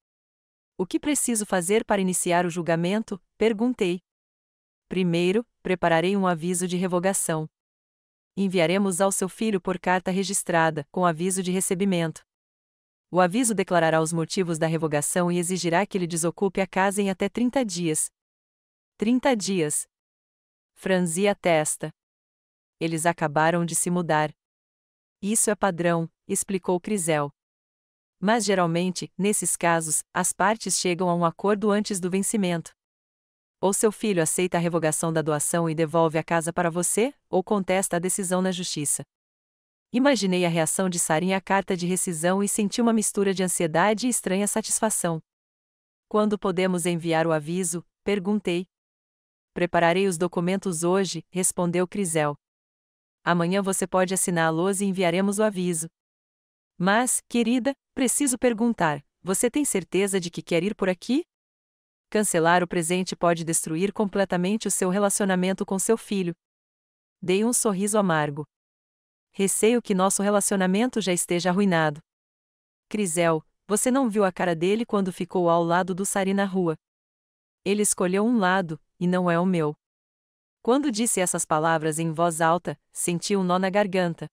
O que preciso fazer para iniciar o julgamento? Perguntei. Primeiro, prepararei um aviso de revogação. Enviaremos ao seu filho por carta registrada, com aviso de recebimento. O aviso declarará os motivos da revogação e exigirá que ele desocupe a casa em até 30 dias. 30 dias. Franzi a testa. Eles acabaram de se mudar. Isso é padrão, explicou Crisel. Mas geralmente, nesses casos, as partes chegam a um acordo antes do vencimento. Ou seu filho aceita a revogação da doação e devolve a casa para você, ou contesta a decisão na justiça. Imaginei a reação de Sarim à carta de rescisão e senti uma mistura de ansiedade e estranha satisfação. Quando podemos enviar o aviso? Perguntei. Prepararei os documentos hoje, respondeu Crisel. Amanhã você pode assiná-los e enviaremos o aviso. Mas, querida, preciso perguntar: você tem certeza de que quer ir por aqui? Cancelar o presente pode destruir completamente o seu relacionamento com seu filho. Dei um sorriso amargo. Receio que nosso relacionamento já esteja arruinado. Crisel, você não viu a cara dele quando ficou ao lado do Sarim na rua. Ele escolheu um lado, e não é o meu. Quando disse essas palavras em voz alta, senti um nó na garganta.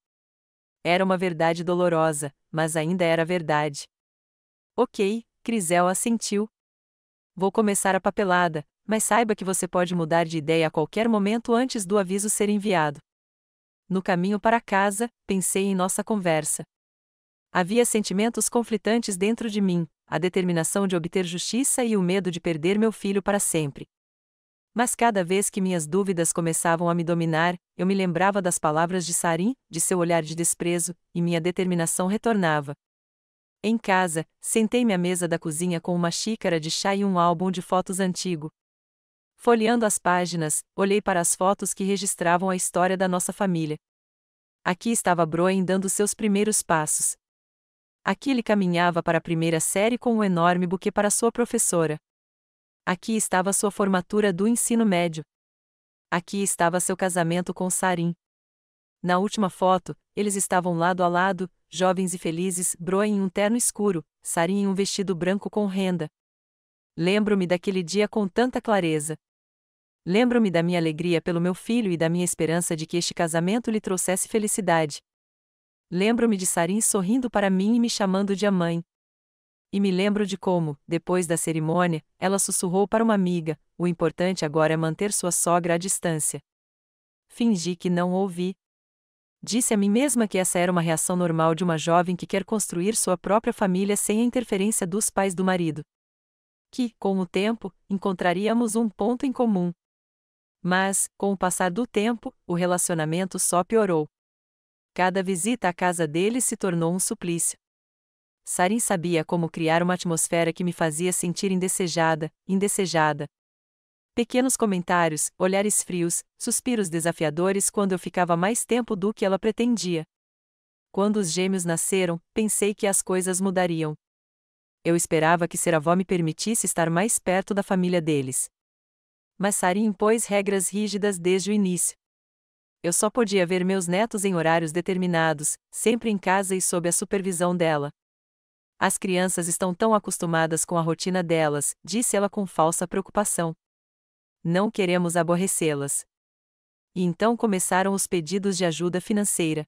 Era uma verdade dolorosa, mas ainda era verdade. Ok, Crisel assentiu. Vou começar a papelada, mas saiba que você pode mudar de ideia a qualquer momento antes do aviso ser enviado. No caminho para casa, pensei em nossa conversa. Havia sentimentos conflitantes dentro de mim, a determinação de obter justiça e o medo de perder meu filho para sempre. Mas cada vez que minhas dúvidas começavam a me dominar, eu me lembrava das palavras de Sarim, de seu olhar de desprezo, e minha determinação retornava. Em casa, sentei-me à mesa da cozinha com uma xícara de chá e um álbum de fotos antigo. Folheando as páginas, olhei para as fotos que registravam a história da nossa família. Aqui estava Broen dando seus primeiros passos. Aqui ele caminhava para a primeira série com um enorme buquê para sua professora. Aqui estava sua formatura do ensino médio. Aqui estava seu casamento com Sarim. Na última foto, eles estavam lado a lado, jovens e felizes, Broen em um terno escuro, Sarim em um vestido branco com renda. Lembro-me daquele dia com tanta clareza. Lembro-me da minha alegria pelo meu filho e da minha esperança de que este casamento lhe trouxesse felicidade. Lembro-me de Sarim sorrindo para mim e me chamando de a mãe. E me lembro de como, depois da cerimônia, ela sussurrou para uma amiga: o importante agora é manter sua sogra à distância. Fingi que não ouvi. Disse a mim mesma que essa era uma reação normal de uma jovem que quer construir sua própria família sem a interferência dos pais do marido. que, com o tempo, encontraríamos um ponto em comum. Mas, com o passar do tempo, o relacionamento só piorou. Cada visita à casa deles se tornou um suplício. Sarin sabia como criar uma atmosfera que me fazia sentir indesejada. Pequenos comentários, olhares frios, suspiros desafiadores quando eu ficava mais tempo do que ela pretendia. Quando os gêmeos nasceram, pensei que as coisas mudariam. Eu esperava que ser avó me permitisse estar mais perto da família deles. Mas Sarin impôs regras rígidas desde o início. Eu só podia ver meus netos em horários determinados, sempre em casa e sob a supervisão dela. As crianças estão tão acostumadas com a rotina delas, disse ela com falsa preocupação. Não queremos aborrecê-las. E então começaram os pedidos de ajuda financeira.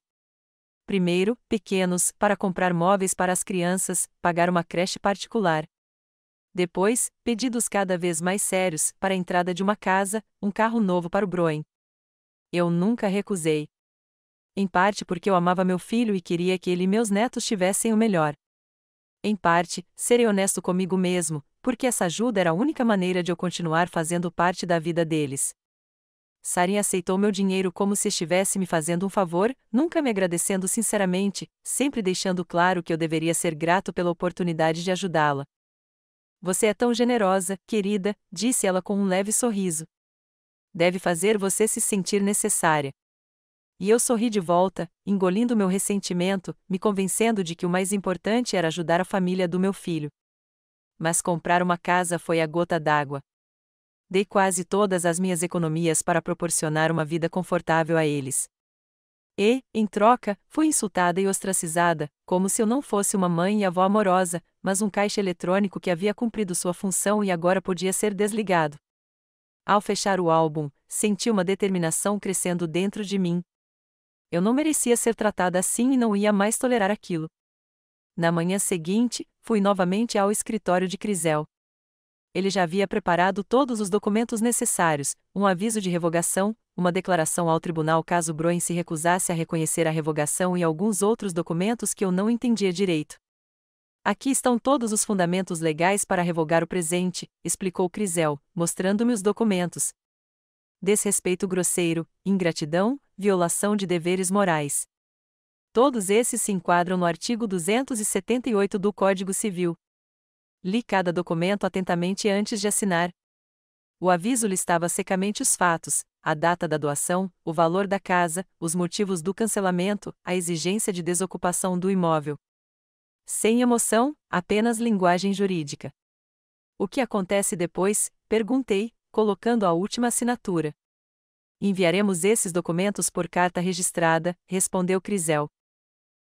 Primeiro, pequenos, para comprar móveis para as crianças, pagar uma creche particular. Depois, pedidos cada vez mais sérios, para a entrada de uma casa, um carro novo para o Broen. Eu nunca recusei. Em parte porque eu amava meu filho e queria que ele e meus netos tivessem o melhor. Em parte, serei honesto comigo mesmo, porque essa ajuda era a única maneira de eu continuar fazendo parte da vida deles. Sarin aceitou meu dinheiro como se estivesse me fazendo um favor, nunca me agradecendo sinceramente, sempre deixando claro que eu deveria ser grato pela oportunidade de ajudá-la. Você é tão generosa, querida, disse ela com um leve sorriso. Deve fazer você se sentir necessária. E eu sorri de volta, engolindo meu ressentimento, me convencendo de que o mais importante era ajudar a família do meu filho. Mas comprar uma casa foi a gota d'água. Dei quase todas as minhas economias para proporcionar uma vida confortável a eles. E, em troca, fui insultada e ostracizada, como se eu não fosse uma mãe e avó amorosa, mas um caixa eletrônico que havia cumprido sua função e agora podia ser desligado. Ao fechar o álbum, senti uma determinação crescendo dentro de mim. Eu não merecia ser tratada assim e não ia mais tolerar aquilo. Na manhã seguinte, fui novamente ao escritório de Crisel. Ele já havia preparado todos os documentos necessários, um aviso de revogação, uma declaração ao tribunal caso Broen se recusasse a reconhecer a revogação e alguns outros documentos que eu não entendia direito. Aqui estão todos os fundamentos legais para revogar o presente, explicou Crisel, mostrando-me os documentos. Desrespeito grosseiro, ingratidão, violação de deveres morais. Todos esses se enquadram no artigo 278 do Código Civil. Li cada documento atentamente antes de assinar. O aviso listava secamente os fatos, a data da doação, o valor da casa, os motivos do cancelamento, a exigência de desocupação do imóvel. Sem emoção, apenas linguagem jurídica. O que acontece depois? Perguntei, colocando a última assinatura. Enviaremos esses documentos por carta registrada, respondeu Crisel.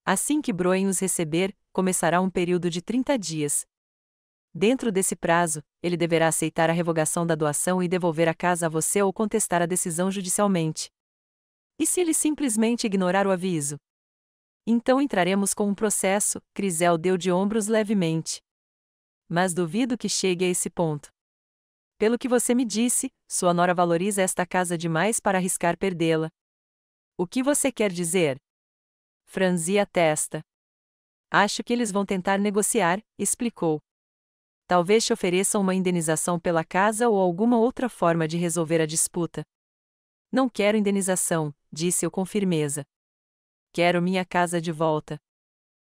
Assim que Broen os receber, começará um período de 30 dias. Dentro desse prazo, ele deverá aceitar a revogação da doação e devolver a casa a você ou contestar a decisão judicialmente. E se ele simplesmente ignorar o aviso? Então entraremos com um processo, Crisel deu de ombros levemente. Mas duvido que chegue a esse ponto. Pelo que você me disse, sua nora valoriza esta casa demais para arriscar perdê-la. O que você quer dizer? Franzi a testa. Acho que eles vão tentar negociar, explicou. Talvez te ofereçam uma indenização pela casa ou alguma outra forma de resolver a disputa. Não quero indenização, disse eu com firmeza. Quero minha casa de volta.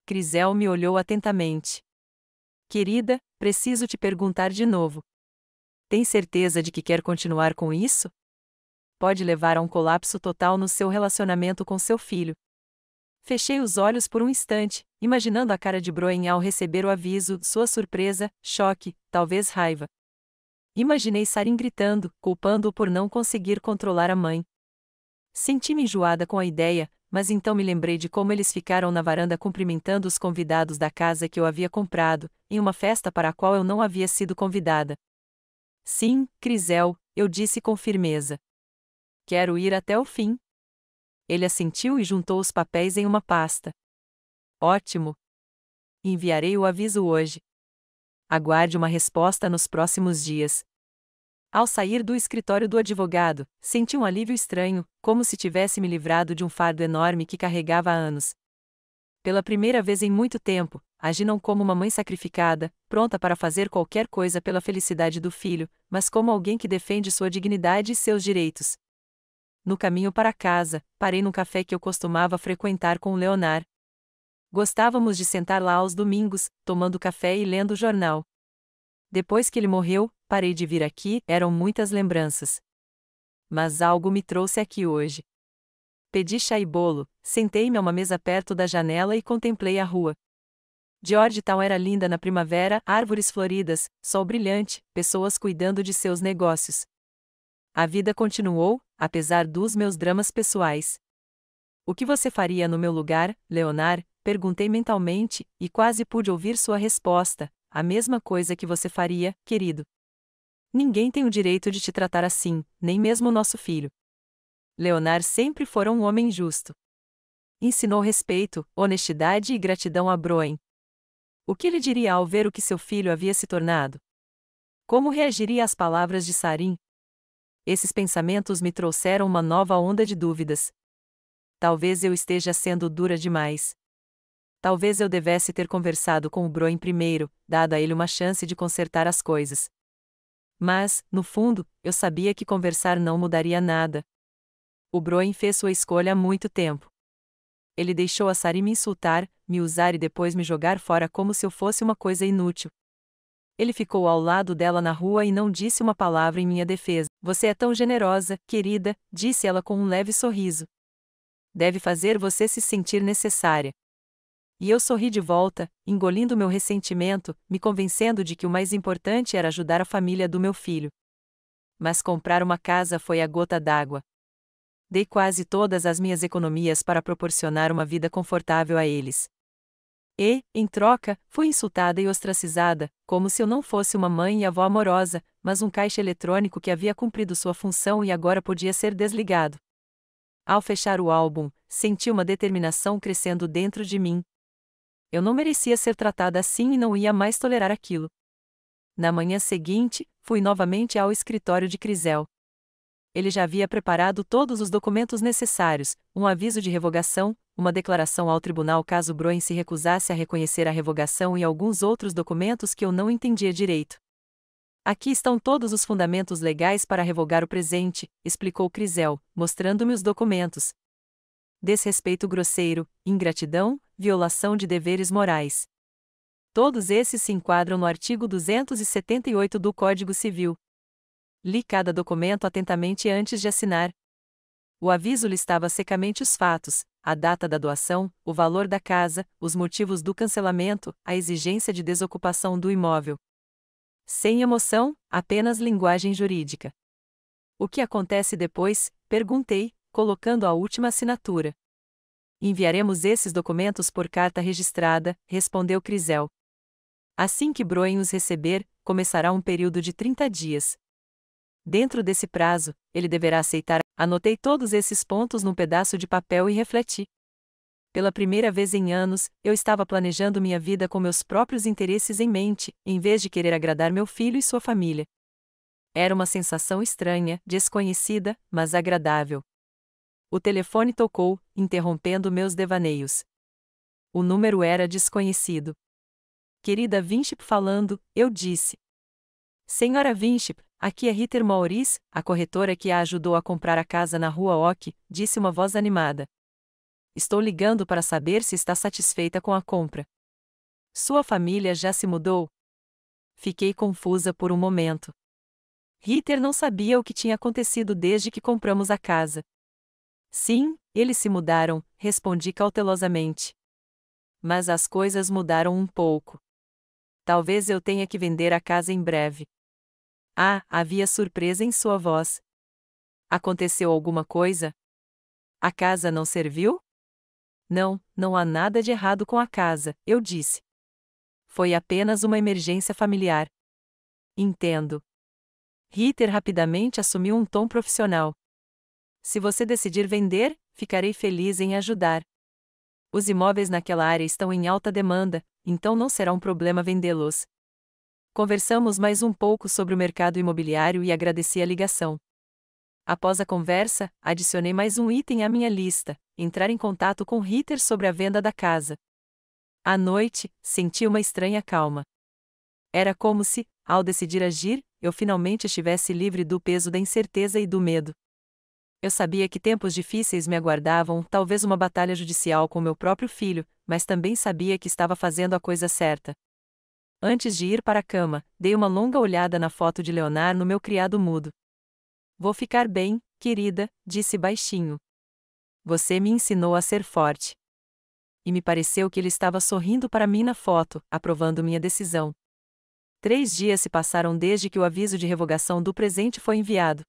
Crisel me olhou atentamente. Querida, preciso te perguntar de novo. Tem certeza de que quer continuar com isso? Pode levar a um colapso total no seu relacionamento com seu filho. Fechei os olhos por um instante, imaginando a cara de Broen ao receber o aviso, sua surpresa, choque, talvez raiva. Imaginei Sarin gritando, culpando-o por não conseguir controlar a mãe. Senti-me enjoada com a ideia, mas então me lembrei de como eles ficaram na varanda cumprimentando os convidados da casa que eu havia comprado, em uma festa para a qual eu não havia sido convidada. Sim, Crisel, eu disse com firmeza. Quero ir até o fim. Ele assentiu e juntou os papéis em uma pasta. Ótimo. Enviarei o aviso hoje. Aguarde uma resposta nos próximos dias. Ao sair do escritório do advogado, senti um alívio estranho, como se tivesse me livrado de um fardo enorme que carregava há anos. Pela primeira vez em muito tempo, agi não como uma mãe sacrificada, pronta para fazer qualquer coisa pela felicidade do filho, mas como alguém que defende sua dignidade e seus direitos. No caminho para casa, parei num café que eu costumava frequentar com o Leonard. Gostávamos de sentar lá aos domingos, tomando café e lendo o jornal. Depois que ele morreu, parei de vir aqui, eram muitas lembranças. Mas algo me trouxe aqui hoje. Pedi chá e bolo, sentei-me a uma mesa perto da janela e contemplei a rua. Georgetown era linda na primavera, árvores floridas, sol brilhante, pessoas cuidando de seus negócios. A vida continuou, apesar dos meus dramas pessoais. O que você faria no meu lugar, Leonard? Perguntei mentalmente, e quase pude ouvir sua resposta: a mesma coisa que você faria, querido. Ninguém tem o direito de te tratar assim, nem mesmo nosso filho. Leonard sempre fora um homem justo. Ensinou respeito, honestidade e gratidão a Broen. O que ele diria ao ver o que seu filho havia se tornado? Como reagiria às palavras de Sarin? Esses pensamentos me trouxeram uma nova onda de dúvidas. Talvez eu esteja sendo dura demais. Talvez eu devesse ter conversado com o Broen primeiro, dado a ele uma chance de consertar as coisas. Mas, no fundo, eu sabia que conversar não mudaria nada. O Broen fez sua escolha há muito tempo. Ele deixou a Sarin me insultar, me usar e depois me jogar fora como se eu fosse uma coisa inútil. Ele ficou ao lado dela na rua e não disse uma palavra em minha defesa. Você é tão generosa, querida, disse ela com um leve sorriso. Deve fazer você se sentir necessária. E eu sorri de volta, engolindo meu ressentimento, me convencendo de que o mais importante era ajudar a família do meu filho. Mas comprar uma casa foi a gota d'água. Dei quase todas as minhas economias para proporcionar uma vida confortável a eles. E, em troca, fui insultada e ostracizada, como se eu não fosse uma mãe e avó amorosa, mas um caixa eletrônico que havia cumprido sua função e agora podia ser desligado. Ao fechar o álbum, senti uma determinação crescendo dentro de mim. Eu não merecia ser tratada assim e não ia mais tolerar aquilo. Na manhã seguinte, fui novamente ao escritório de Crisel. Ele já havia preparado todos os documentos necessários, um aviso de revogação, uma declaração ao tribunal caso Broen se recusasse a reconhecer a revogação e alguns outros documentos que eu não entendia direito. Aqui estão todos os fundamentos legais para revogar o presente, explicou Crisel, mostrando-me os documentos. Desrespeito grosseiro, ingratidão, violação de deveres morais. Todos esses se enquadram no artigo 278 do Código Civil. Li cada documento atentamente antes de assinar. O aviso listava secamente os fatos, a data da doação, o valor da casa, os motivos do cancelamento, a exigência de desocupação do imóvel. Sem emoção, apenas linguagem jurídica. O que acontece depois? Perguntei, colocando a última assinatura. Enviaremos esses documentos por carta registrada, respondeu Crisel. Assim que Broen os receber, começará um período de 30 dias. Dentro desse prazo, ele deverá aceitar. Anotei todos esses pontos num pedaço de papel e refleti. Pela primeira vez em anos, eu estava planejando minha vida com meus próprios interesses em mente, em vez de querer agradar meu filho e sua família. Era uma sensação estranha, desconhecida, mas agradável. O telefone tocou, interrompendo meus devaneios. O número era desconhecido. Querida Winship falando, eu disse. Senhora Winship, aqui é Ritter Maurice, a corretora que a ajudou a comprar a casa na Rua Oak, disse uma voz animada. Estou ligando para saber se está satisfeita com a compra. Sua família já se mudou? Fiquei confusa por um momento. Ritter não sabia o que tinha acontecido desde que compramos a casa. Sim, eles se mudaram, respondi cautelosamente. Mas as coisas mudaram um pouco. Talvez eu tenha que vender a casa em breve. Ah, havia surpresa em sua voz. Aconteceu alguma coisa? A casa não serviu? Não, não há nada de errado com a casa, eu disse. Foi apenas uma emergência familiar. Entendo. Ritter rapidamente assumiu um tom profissional. Se você decidir vender, ficarei feliz em ajudar. Os imóveis naquela área estão em alta demanda, então não será um problema vendê-los. Conversamos mais um pouco sobre o mercado imobiliário e agradeci a ligação. Após a conversa, adicionei mais um item à minha lista: entrar em contato com Ritter sobre a venda da casa. À noite, senti uma estranha calma. Era como se, ao decidir agir, eu finalmente estivesse livre do peso da incerteza e do medo. Eu sabia que tempos difíceis me aguardavam, talvez uma batalha judicial com meu próprio filho, mas também sabia que estava fazendo a coisa certa. Antes de ir para a cama, dei uma longa olhada na foto de Leonard no meu criado mudo. Vou ficar bem, querida, disse baixinho. Você me ensinou a ser forte. E me pareceu que ele estava sorrindo para mim na foto, aprovando minha decisão. 3 dias se passaram desde que o aviso de revogação do presente foi enviado.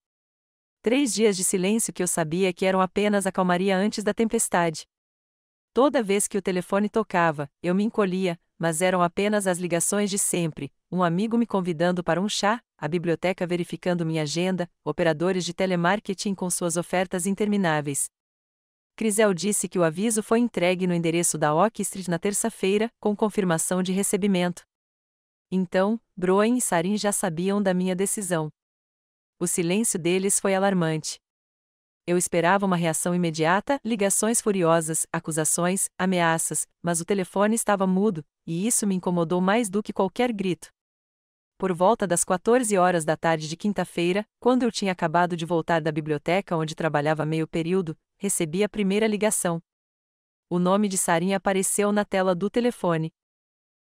3 dias de silêncio que eu sabia que eram apenas a calmaria antes da tempestade. Toda vez que o telefone tocava, eu me encolhia, mas eram apenas as ligações de sempre, um amigo me convidando para um chá, a biblioteca verificando minha agenda, operadores de telemarketing com suas ofertas intermináveis. Crisel disse que o aviso foi entregue no endereço da Oak Street na terça-feira, com confirmação de recebimento. Então, Broen e Sarin já sabiam da minha decisão. O silêncio deles foi alarmante. Eu esperava uma reação imediata, ligações furiosas, acusações, ameaças, mas o telefone estava mudo, e isso me incomodou mais do que qualquer grito. Por volta das 14 horas da tarde de quinta-feira, quando eu tinha acabado de voltar da biblioteca onde trabalhava meio período, recebi a primeira ligação. O nome de Sarin apareceu na tela do telefone.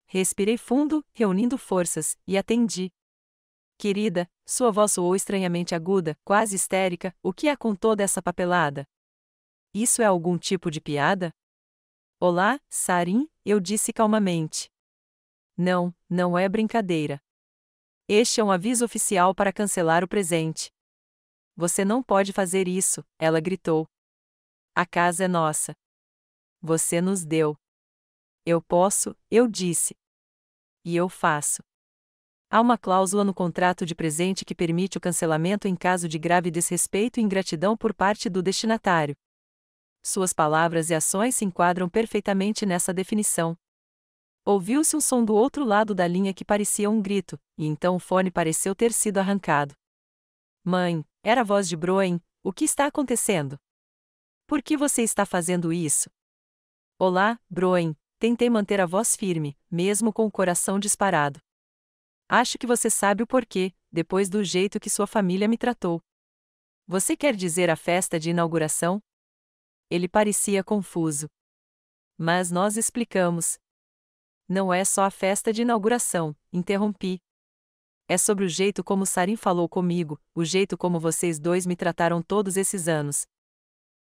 Respirei fundo, reunindo forças, e atendi. Querida, sua voz soou estranhamente aguda, quase histérica, o que é com toda essa papelada? Isso é algum tipo de piada? Olá, Sarin, eu disse calmamente. Não, não é brincadeira. Este é um aviso oficial para cancelar o presente. Você não pode fazer isso, ela gritou. A casa é nossa. Você nos deu. Eu posso, eu disse. E eu faço. Há uma cláusula no contrato de presente que permite o cancelamento em caso de grave desrespeito e ingratidão por parte do destinatário. Suas palavras e ações se enquadram perfeitamente nessa definição. Ouviu-se um som do outro lado da linha que parecia um grito, e então o fone pareceu ter sido arrancado. Mãe, era a voz de Broen, o que está acontecendo? Por que você está fazendo isso? Olá, Broen, tentei manter a voz firme, mesmo com o coração disparado. Acho que você sabe o porquê, depois do jeito que sua família me tratou. Você quer dizer a festa de inauguração? Ele parecia confuso. Mas nós explicamos. Não é só a festa de inauguração, interrompi. É sobre o jeito como Sarin falou comigo, o jeito como vocês dois me trataram todos esses anos.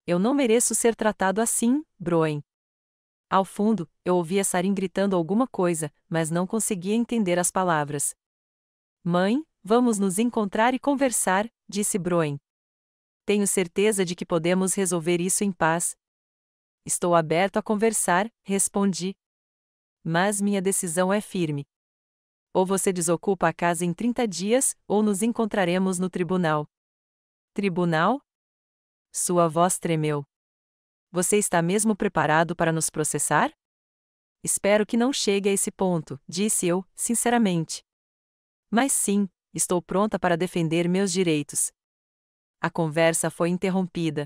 Eu não mereço ser tratado assim, Broen. Ao fundo, eu ouvia Sarin gritando alguma coisa, mas não conseguia entender as palavras. Mãe, vamos nos encontrar e conversar, disse Broen. Tenho certeza de que podemos resolver isso em paz. Estou aberto a conversar, respondi. Mas minha decisão é firme. Ou você desocupa a casa em 30 dias, ou nos encontraremos no tribunal. Tribunal? Sua voz tremeu. Você está mesmo preparado para nos processar? Espero que não chegue a esse ponto, disse eu, sinceramente. Mas sim, estou pronta para defender meus direitos. A conversa foi interrompida.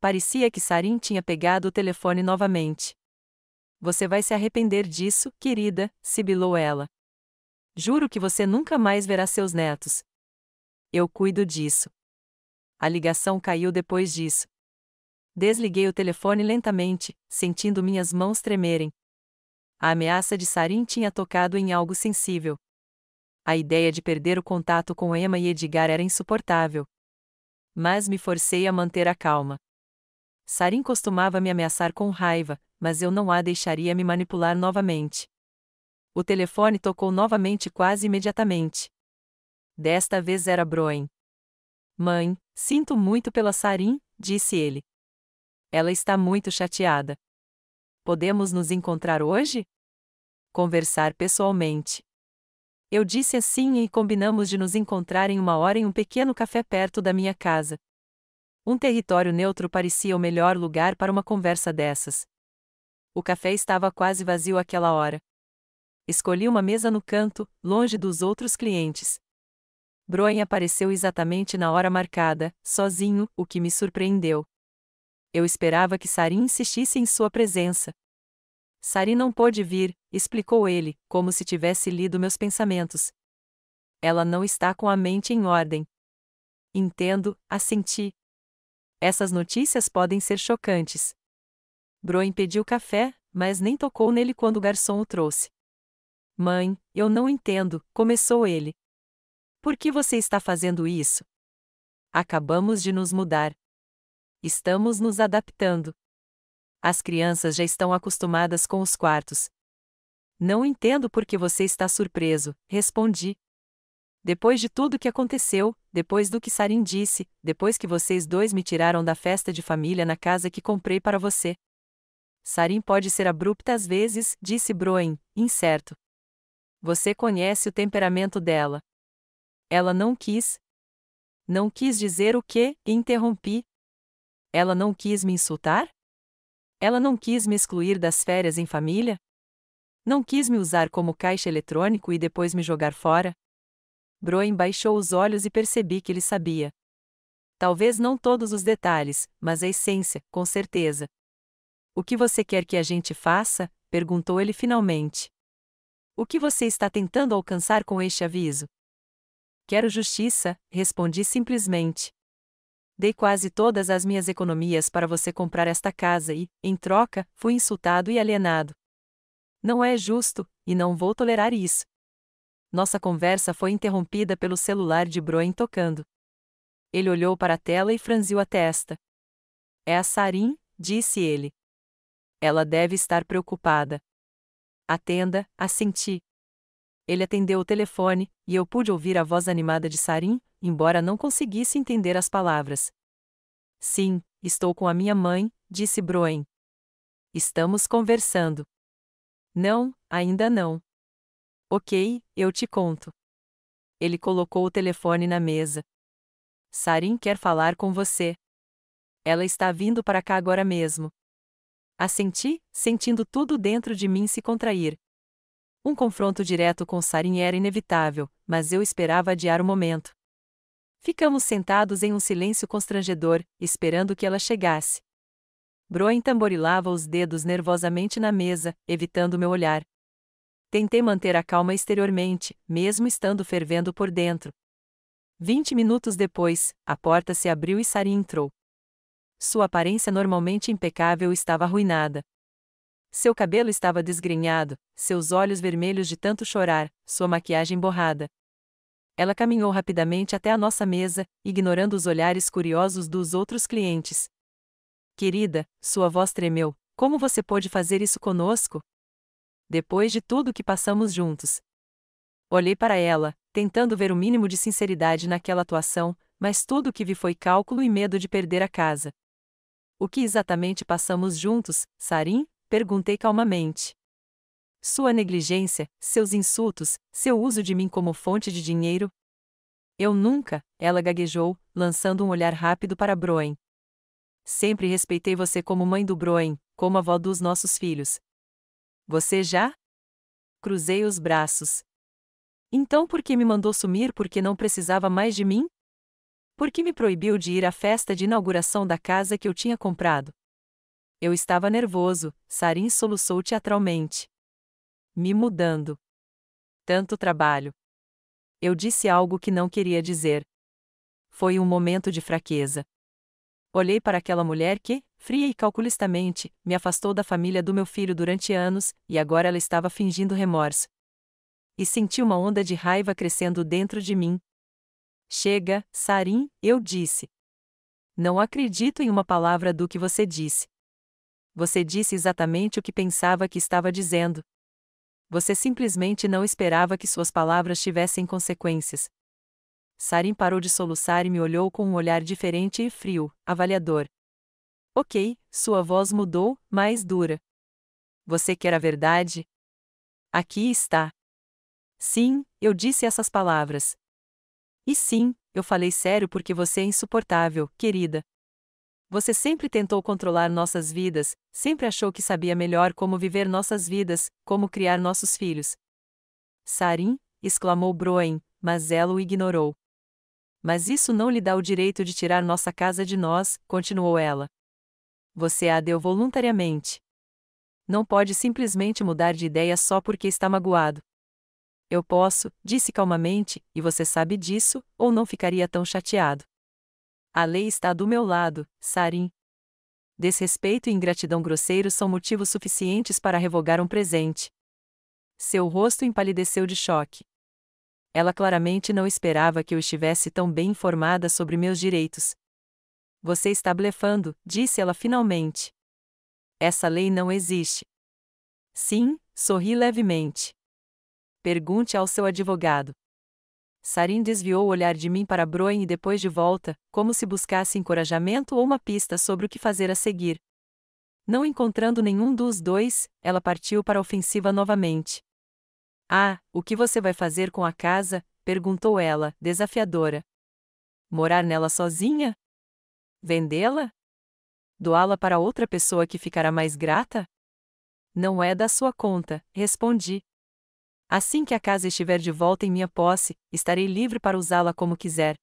Parecia que Sarin tinha pegado o telefone novamente. Você vai se arrepender disso, querida, sibilou ela. Juro que você nunca mais verá seus netos. Eu cuido disso. A ligação caiu depois disso. Desliguei o telefone lentamente, sentindo minhas mãos tremerem. A ameaça de Sarin tinha tocado em algo sensível. A ideia de perder o contato com Emma e Edgar era insuportável. Mas me forcei a manter a calma. Sarin costumava me ameaçar com raiva, mas eu não a deixaria me manipular novamente. O telefone tocou novamente quase imediatamente. Desta vez era Broen. Mãe, sinto muito pela Sarin, disse ele. Ela está muito chateada. Podemos nos encontrar hoje? Conversar pessoalmente. Eu disse assim e combinamos de nos encontrar em 1 hora em um pequeno café perto da minha casa. Um território neutro parecia o melhor lugar para uma conversa dessas. O café estava quase vazio àquela hora. Escolhi uma mesa no canto, longe dos outros clientes. Broen apareceu exatamente na hora marcada, sozinho, o que me surpreendeu. Eu esperava que Sarin insistisse em sua presença. Sarin não pôde vir, explicou ele, como se tivesse lido meus pensamentos. Ela não está com a mente em ordem. Entendo, assenti. Essas notícias podem ser chocantes. Broen pediu café, mas nem tocou nele quando o garçom o trouxe. Mãe, eu não entendo, começou ele. Por que você está fazendo isso? Acabamos de nos mudar. Estamos nos adaptando. As crianças já estão acostumadas com os quartos. Não entendo por que você está surpreso, respondi. Depois de tudo que aconteceu, depois do que Sarin disse, depois que vocês dois me tiraram da festa de família na casa que comprei para você. Sarin pode ser abrupta às vezes, disse Broen, incerto. Você conhece o temperamento dela. Ela não quis. Não quis dizer o quê? Interrompi. Ela não quis me insultar? Ela não quis me excluir das férias em família? Não quis me usar como caixa eletrônico e depois me jogar fora? Broen baixou os olhos e percebi que ele sabia. Talvez não todos os detalhes, mas a essência, com certeza. O que você quer que a gente faça? Perguntou ele finalmente. O que você está tentando alcançar com este aviso? Quero justiça, respondi simplesmente. Dei quase todas as minhas economias para você comprar esta casa e, em troca, fui insultado e alienado. Não é justo, e não vou tolerar isso. Nossa conversa foi interrompida pelo celular de Broen tocando. Ele olhou para a tela e franziu a testa. É a Sarin, disse ele. Ela deve estar preocupada. Atenda, assenti. Ele atendeu o telefone, e eu pude ouvir a voz animada de Sarin, embora não conseguisse entender as palavras. Sim, estou com a minha mãe, disse Broen. Estamos conversando. Não, ainda não. Ok, eu te conto. Ele colocou o telefone na mesa. Sarin quer falar com você. Ela está vindo para cá agora mesmo. Assenti, sentindo tudo dentro de mim se contrair. Um confronto direto com Sarin era inevitável, mas eu esperava adiar o momento. Ficamos sentados em um silêncio constrangedor, esperando que ela chegasse. Broen tamborilava os dedos nervosamente na mesa, evitando meu olhar. Tentei manter a calma exteriormente, mesmo estando fervendo por dentro. 20 minutos depois, a porta se abriu e Sarin entrou. Sua aparência normalmente impecável estava arruinada. Seu cabelo estava desgrenhado, seus olhos vermelhos de tanto chorar, sua maquiagem borrada. Ela caminhou rapidamente até a nossa mesa, ignorando os olhares curiosos dos outros clientes. Querida, sua voz tremeu, como você pôde fazer isso conosco? Depois de tudo que passamos juntos. Olhei para ela, tentando ver o mínimo de sinceridade naquela atuação, mas tudo o que vi foi cálculo e medo de perder a casa. O que exatamente passamos juntos, Sarin? Perguntei calmamente. Sua negligência, seus insultos, seu uso de mim como fonte de dinheiro? Eu nunca, ela gaguejou, lançando um olhar rápido para Broen. Sempre respeitei você como mãe do Broen, como avó dos nossos filhos. Você já? Cruzei os braços. Então por que me mandou sumir porque não precisava mais de mim? Por que me proibiu de ir à festa de inauguração da casa que eu tinha comprado? Eu estava nervoso, Sarin soluçou teatralmente. Me mudando. Tanto trabalho. Eu disse algo que não queria dizer. Foi um momento de fraqueza. Olhei para aquela mulher que, fria e calculistamente, me afastou da família do meu filho durante anos, e agora ela estava fingindo remorso. E senti uma onda de raiva crescendo dentro de mim. Chega, Sarin, eu disse. Não acredito em uma palavra do que você disse. Você disse exatamente o que pensava que estava dizendo. Você simplesmente não esperava que suas palavras tivessem consequências. Sarin parou de soluçar e me olhou com um olhar diferente e frio, avaliador. Ok, sua voz mudou, mais dura. Você quer a verdade? Aqui está. Sim, eu disse essas palavras. E sim, eu falei sério porque você é insuportável, querida. Você sempre tentou controlar nossas vidas, sempre achou que sabia melhor como viver nossas vidas, como criar nossos filhos. Sarin, exclamou Broen, mas ela o ignorou. Mas isso não lhe dá o direito de tirar nossa casa de nós, continuou ela. Você a deu voluntariamente. Não pode simplesmente mudar de ideia só porque está magoado. Eu posso, disse calmamente, e você sabe disso, ou não ficaria tão chateado. A lei está do meu lado, Sarin. Desrespeito e ingratidão grosseiros são motivos suficientes para revogar um presente. Seu rosto empalideceu de choque. Ela claramente não esperava que eu estivesse tão bem informada sobre meus direitos. Você está blefando, disse ela finalmente. Essa lei não existe. Sim, sorri levemente. Pergunte ao seu advogado. Sarin desviou o olhar de mim para Broen e depois de volta, como se buscasse encorajamento ou uma pista sobre o que fazer a seguir. Não encontrando nenhum dos dois, ela partiu para a ofensiva novamente. Ah, o que você vai fazer com a casa? Perguntou ela, desafiadora. Morar nela sozinha? Vendê-la? Doá-la para outra pessoa que ficará mais grata? Não é da sua conta, respondi. Assim que a casa estiver de volta em minha posse, estarei livre para usá-la como quiser.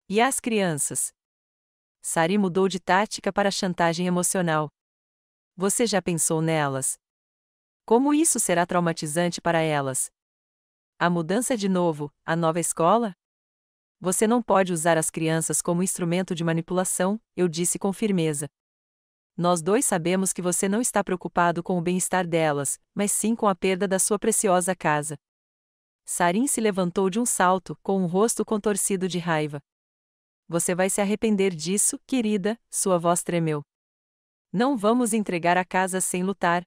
E as crianças? Sari mudou de tática para a chantagem emocional. Você já pensou nelas? Como isso será traumatizante para elas? A mudança de novo, a nova escola? Você não pode usar as crianças como instrumento de manipulação, eu disse com firmeza. Nós dois sabemos que você não está preocupado com o bem-estar delas, mas sim com a perda da sua preciosa casa. Sarin se levantou de um salto, com um rosto contorcido de raiva. Você vai se arrepender disso, querida, sua voz tremeu. Não vamos entregar a casa sem lutar.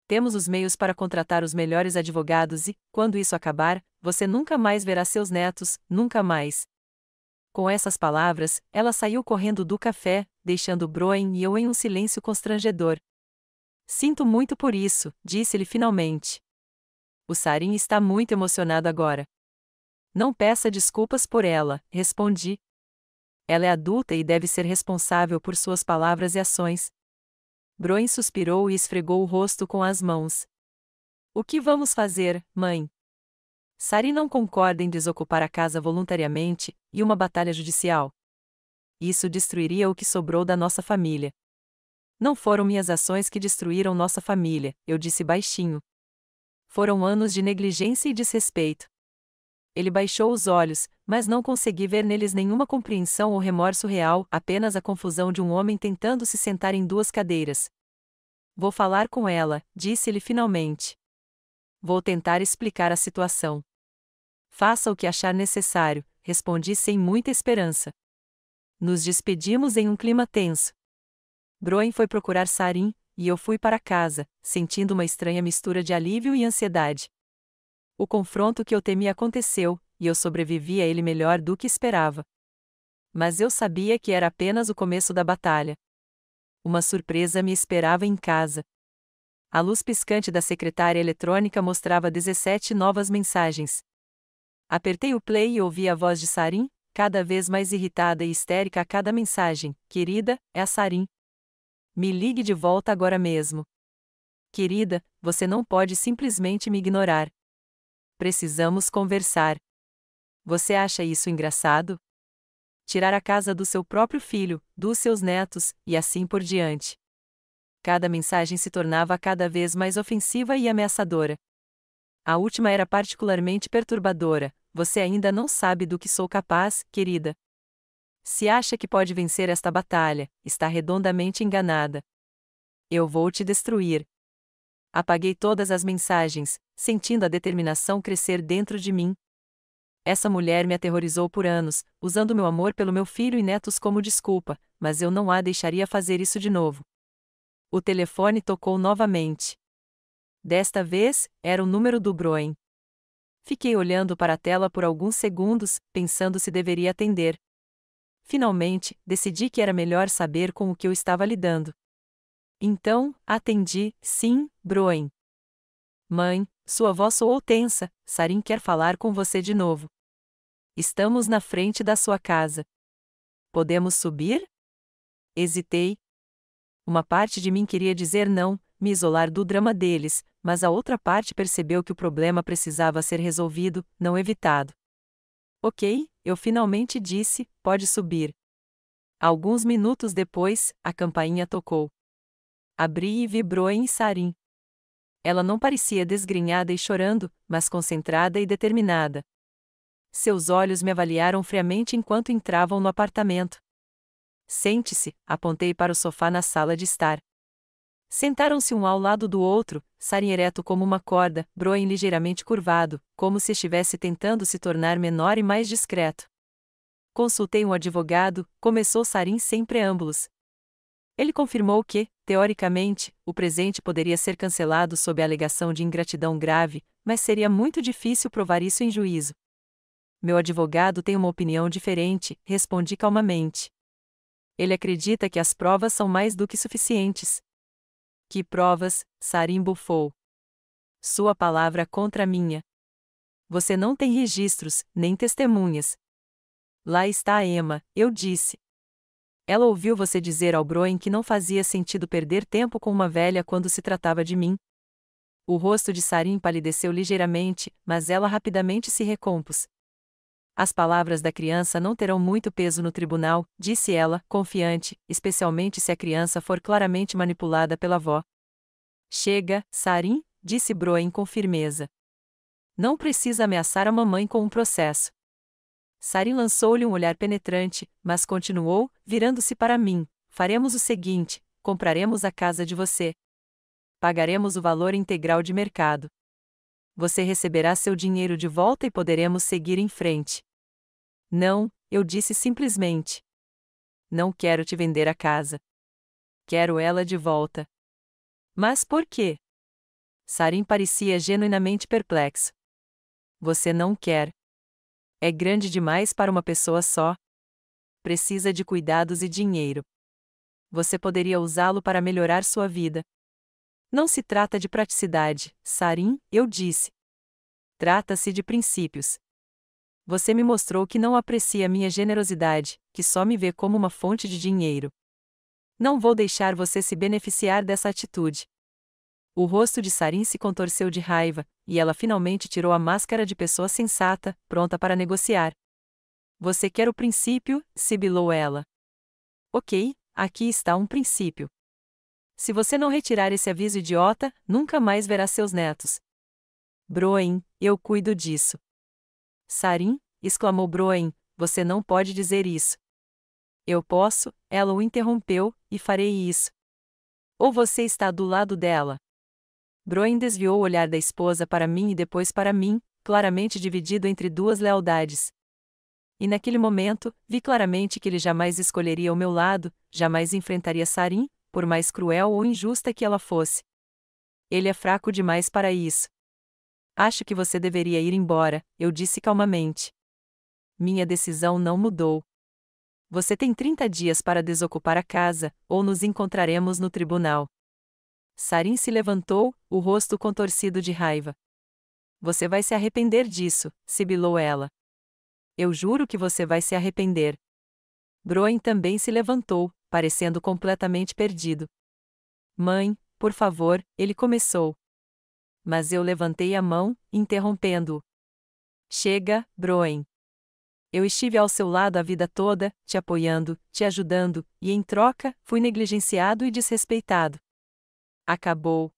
Temos os meios para contratar os melhores advogados e, quando isso acabar, você nunca mais verá seus netos, nunca mais. Com essas palavras, ela saiu correndo do café, deixando Broen e eu em um silêncio constrangedor. Sinto muito por isso, disse-lhe finalmente. O Sarin está muito emocionado agora. Não peça desculpas por ela, respondi. Ela é adulta e deve ser responsável por suas palavras e ações. Broen suspirou e esfregou o rosto com as mãos. O que vamos fazer, mãe? Sari não concorda em desocupar a casa voluntariamente, e uma batalha judicial. Isso destruiria o que sobrou da nossa família. Não foram minhas ações que destruíram nossa família, eu disse baixinho. Foram anos de negligência e desrespeito. Ele baixou os olhos, mas não consegui ver neles nenhuma compreensão ou remorso real, apenas a confusão de um homem tentando se sentar em duas cadeiras. Vou falar com ela, disse-lhe finalmente. Vou tentar explicar a situação. Faça o que achar necessário, respondi sem muita esperança. Nos despedimos em um clima tenso. Broen foi procurar Sarin, e eu fui para casa, sentindo uma estranha mistura de alívio e ansiedade. O confronto que eu temia aconteceu, e eu sobrevivi a ele melhor do que esperava. Mas eu sabia que era apenas o começo da batalha. Uma surpresa me esperava em casa. A luz piscante da secretária eletrônica mostrava 17 novas mensagens. Apertei o play e ouvi a voz de Sarin, cada vez mais irritada e histérica a cada mensagem. Querida, é a Sarin. Me ligue de volta agora mesmo. Querida, você não pode simplesmente me ignorar. Precisamos conversar. Você acha isso engraçado? Tirar a casa do seu próprio filho, dos seus netos, e assim por diante. Cada mensagem se tornava cada vez mais ofensiva e ameaçadora. A última era particularmente perturbadora. Você ainda não sabe do que sou capaz, querida. Se acha que pode vencer esta batalha, está redondamente enganada. Eu vou te destruir. Apaguei todas as mensagens, sentindo a determinação crescer dentro de mim. Essa mulher me aterrorizou por anos, usando meu amor pelo meu filho e netos como desculpa, mas eu não a deixaria fazer isso de novo. O telefone tocou novamente. Desta vez, era o número do Broen. Fiquei olhando para a tela por alguns segundos, pensando se deveria atender. Finalmente, decidi que era melhor saber com o que eu estava lidando. Então, atendi. Sim, Broen. Mãe, sua voz soou tensa. Sarin quer falar com você de novo. Estamos na frente da sua casa. Podemos subir? Hesitei. Uma parte de mim queria dizer não, me isolar do drama deles, mas a outra parte percebeu que o problema precisava ser resolvido, não evitado. Ok, eu finalmente disse, pode subir. Alguns minutos depois, a campainha tocou. Abri e vi Broen e Sarin. Ela não parecia desgrenhada e chorando, mas concentrada e determinada. Seus olhos me avaliaram friamente enquanto entravam no apartamento. Sente-se, apontei para o sofá na sala de estar. Sentaram-se um ao lado do outro, Sarin ereto como uma corda, Broen ligeiramente curvado, como se estivesse tentando se tornar menor e mais discreto. Consultei um advogado, começou Sarin sem preâmbulos. Ele confirmou que, teoricamente, o presente poderia ser cancelado sob a alegação de ingratidão grave, mas seria muito difícil provar isso em juízo. Meu advogado tem uma opinião diferente, respondi calmamente. Ele acredita que as provas são mais do que suficientes. Que provas? Sarin bufou. Sua palavra contra a minha. Você não tem registros, nem testemunhas. Lá está a Emma, eu disse. Ela ouviu você dizer ao Broen que não fazia sentido perder tempo com uma velha quando se tratava de mim. O rosto de Sarin palideceu ligeiramente, mas ela rapidamente se recompôs. As palavras da criança não terão muito peso no tribunal, disse ela, confiante, especialmente se a criança for claramente manipulada pela avó. Chega, Sarin, disse Broen com firmeza. Não precisa ameaçar a mamãe com um processo. Sarin lançou-lhe um olhar penetrante, mas continuou, virando-se para mim. Faremos o seguinte: compraremos a casa de você. Pagaremos o valor integral de mercado. Você receberá seu dinheiro de volta e poderemos seguir em frente. Não, eu disse simplesmente. Não quero te vender a casa. Quero ela de volta. Mas por quê? Sarin parecia genuinamente perplexo. Você não quer. É grande demais para uma pessoa só. Precisa de cuidados e dinheiro. Você poderia usá-lo para melhorar sua vida. Não se trata de praticidade, Sarin, eu disse. Trata-se de princípios. Você me mostrou que não aprecia minha generosidade, que só me vê como uma fonte de dinheiro. Não vou deixar você se beneficiar dessa atitude. O rosto de Sarin se contorceu de raiva, e ela finalmente tirou a máscara de pessoa sensata, pronta para negociar. Você quer o princípio? Sibilou ela. Ok, aqui está um princípio. Se você não retirar esse aviso idiota, nunca mais verá seus netos. Broen, eu cuido disso. Sarin, exclamou Broen, você não pode dizer isso. Eu posso, ela o interrompeu, e farei isso. Ou você está do lado dela? Broen desviou o olhar da esposa para mim e depois para mim, claramente dividido entre duas lealdades. E naquele momento, vi claramente que ele jamais escolheria o meu lado, jamais enfrentaria Sarin, por mais cruel ou injusta que ela fosse. Ele é fraco demais para isso. Acho que você deveria ir embora, eu disse calmamente. Minha decisão não mudou. Você tem 30 dias para desocupar a casa, ou nos encontraremos no tribunal. Sarin se levantou, o rosto contorcido de raiva. Você vai se arrepender disso, sibilou ela. Eu juro que você vai se arrepender. Broen também se levantou, parecendo completamente perdido. Mãe, por favor, ele começou. Mas eu levantei a mão, interrompendo-o. Chega, Broen. Eu estive ao seu lado a vida toda, te apoiando, te ajudando, e em troca, fui negligenciado e desrespeitado. Acabou.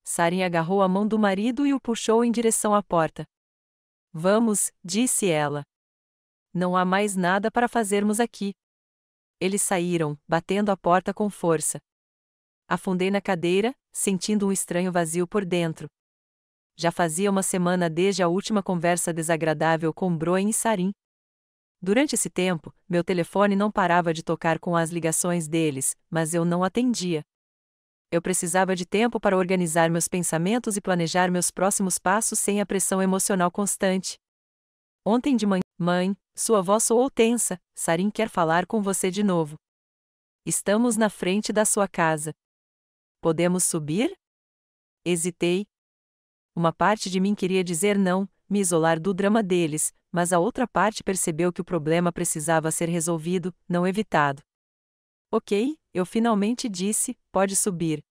Sarin agarrou a mão do marido e o puxou em direção à porta. Vamos, disse ela. Não há mais nada para fazermos aqui. Eles saíram, batendo a porta com força. Afundei na cadeira, sentindo um estranho vazio por dentro. Já fazia uma semana desde a última conversa desagradável com Broen e Sarin. Durante esse tempo, meu telefone não parava de tocar com as ligações deles, mas eu não atendia. Eu precisava de tempo para organizar meus pensamentos e planejar meus próximos passos sem a pressão emocional constante. Ontem de manhã, mãe, sua voz soou tensa, Sarin quer falar com você de novo. Estamos na frente da sua casa. Podemos subir? Hesitei. Uma parte de mim queria dizer não, me isolar do drama deles, mas a outra parte percebeu que o problema precisava ser resolvido, não evitado. Ok, eu finalmente disse, pode subir.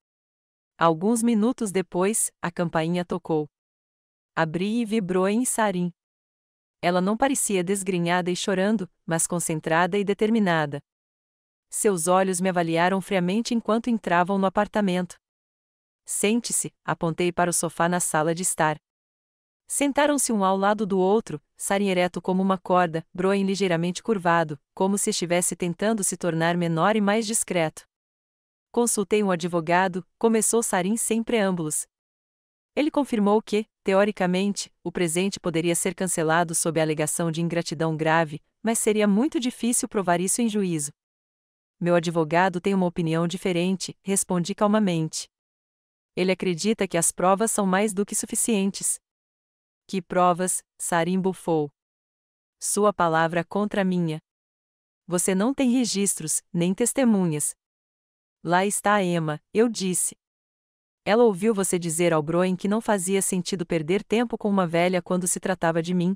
Alguns minutos depois, a campainha tocou. Abri e vi Broen e Sarin. Ela não parecia desgrenhada e chorando, mas concentrada e determinada. Seus olhos me avaliaram friamente enquanto entravam no apartamento. Sente-se, apontei para o sofá na sala de estar. Sentaram-se um ao lado do outro, Sarin ereto como uma corda, Broen ligeiramente curvado, como se estivesse tentando se tornar menor e mais discreto. Consultei um advogado, começou Sarin sem preâmbulos. Ele confirmou que, teoricamente, o presente poderia ser cancelado sob a alegação de ingratidão grave, mas seria muito difícil provar isso em juízo. Meu advogado tem uma opinião diferente, respondi calmamente. Ele acredita que as provas são mais do que suficientes. Que provas? Sarin bufou. Sua palavra contra a minha. Você não tem registros, nem testemunhas. Lá está a Emma, eu disse. Ela ouviu você dizer ao Broen que não fazia sentido perder tempo com uma velha quando se tratava de mim.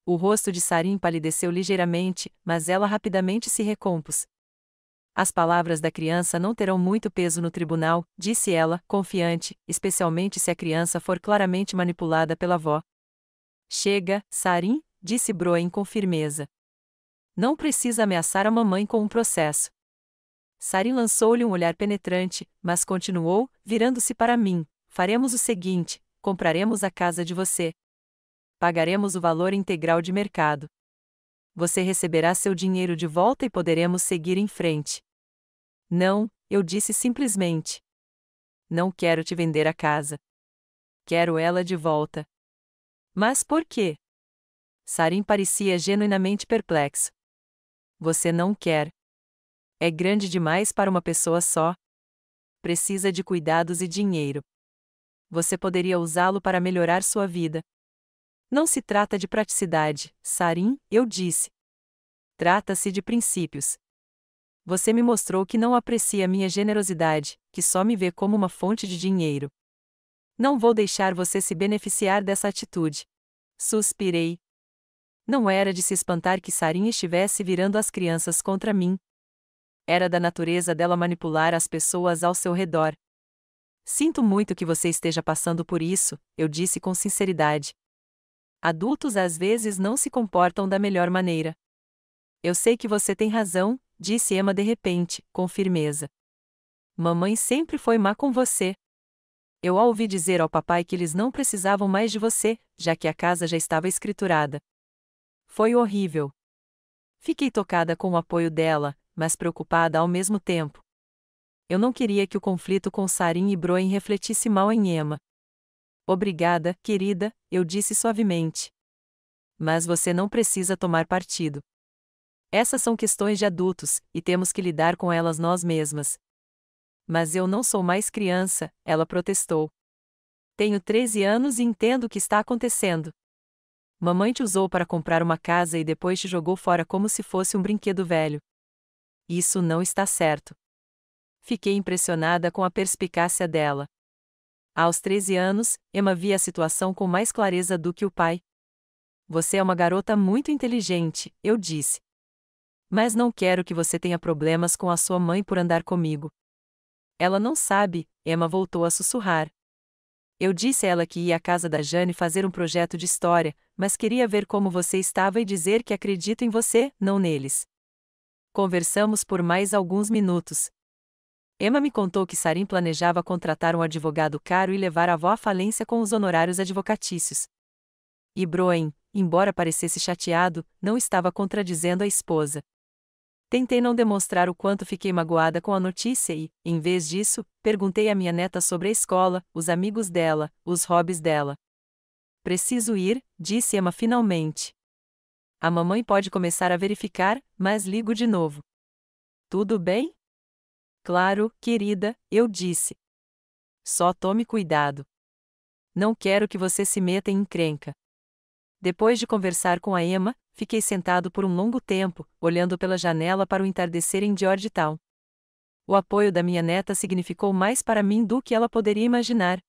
O rosto de Sarin palideceu ligeiramente, mas ela rapidamente se recompôs. As palavras da criança não terão muito peso no tribunal, disse ela, confiante, especialmente se a criança for claramente manipulada pela avó. Chega, Sarin, disse Broen com firmeza. Não precisa ameaçar a mamãe com um processo. Sarin lançou-lhe um olhar penetrante, mas continuou, virando-se para mim. Faremos o seguinte: compraremos a casa de você. Pagaremos o valor integral de mercado. Você receberá seu dinheiro de volta e poderemos seguir em frente. Não, eu disse simplesmente. Não quero te vender a casa. Quero ela de volta. Mas por quê? Sarin parecia genuinamente perplexo. Você não quer. É grande demais para uma pessoa só. Precisa de cuidados e dinheiro. Você poderia usá-lo para melhorar sua vida. Não se trata de praticidade, Sarin, eu disse. Trata-se de princípios. Você me mostrou que não aprecia minha generosidade, que só me vê como uma fonte de dinheiro. Não vou deixar você se beneficiar dessa atitude. Suspirei. Não era de se espantar que Sarin estivesse virando as crianças contra mim. Era da natureza dela manipular as pessoas ao seu redor. Sinto muito que você esteja passando por isso, eu disse com sinceridade. Adultos às vezes não se comportam da melhor maneira. Eu sei que você tem razão, disse Emma de repente, com firmeza. Mamãe sempre foi má com você. Eu a ouvi dizer ao papai que eles não precisavam mais de você, já que a casa já estava escriturada. Foi horrível. Fiquei tocada com o apoio dela, mas preocupada ao mesmo tempo. Eu não queria que o conflito com Sarin e Broen refletisse mal em Emma. Obrigada, querida, eu disse suavemente. Mas você não precisa tomar partido. Essas são questões de adultos, e temos que lidar com elas nós mesmas. Mas eu não sou mais criança, ela protestou. Tenho 13 anos e entendo o que está acontecendo. Mamãe te usou para comprar uma casa e depois te jogou fora como se fosse um brinquedo velho. Isso não está certo. Fiquei impressionada com a perspicácia dela. Aos 13 anos, Emma via a situação com mais clareza do que o pai. Você é uma garota muito inteligente, eu disse. Mas não quero que você tenha problemas com a sua mãe por andar comigo. Ela não sabe, Emma voltou a sussurrar. Eu disse a ela que ia à casa da Jane fazer um projeto de história, mas queria ver como você estava e dizer que acredito em você, não neles. Conversamos por mais alguns minutos. Emma me contou que Sarin planejava contratar um advogado caro e levar a avó à falência com os honorários advocatícios. E Broen, embora parecesse chateado, não estava contradizendo a esposa. Tentei não demonstrar o quanto fiquei magoada com a notícia e, em vez disso, perguntei à minha neta sobre a escola, os amigos dela, os hobbies dela. Preciso ir, disse Emma finalmente. A mamãe pode começar a verificar, mas ligo de novo. Tudo bem? Claro, querida, eu disse. Só tome cuidado. Não quero que você se meta em encrenca. Depois de conversar com a Emma, fiquei sentado por um longo tempo, olhando pela janela para o entardecer em Georgetown. O apoio da minha neta significou mais para mim do que ela poderia imaginar.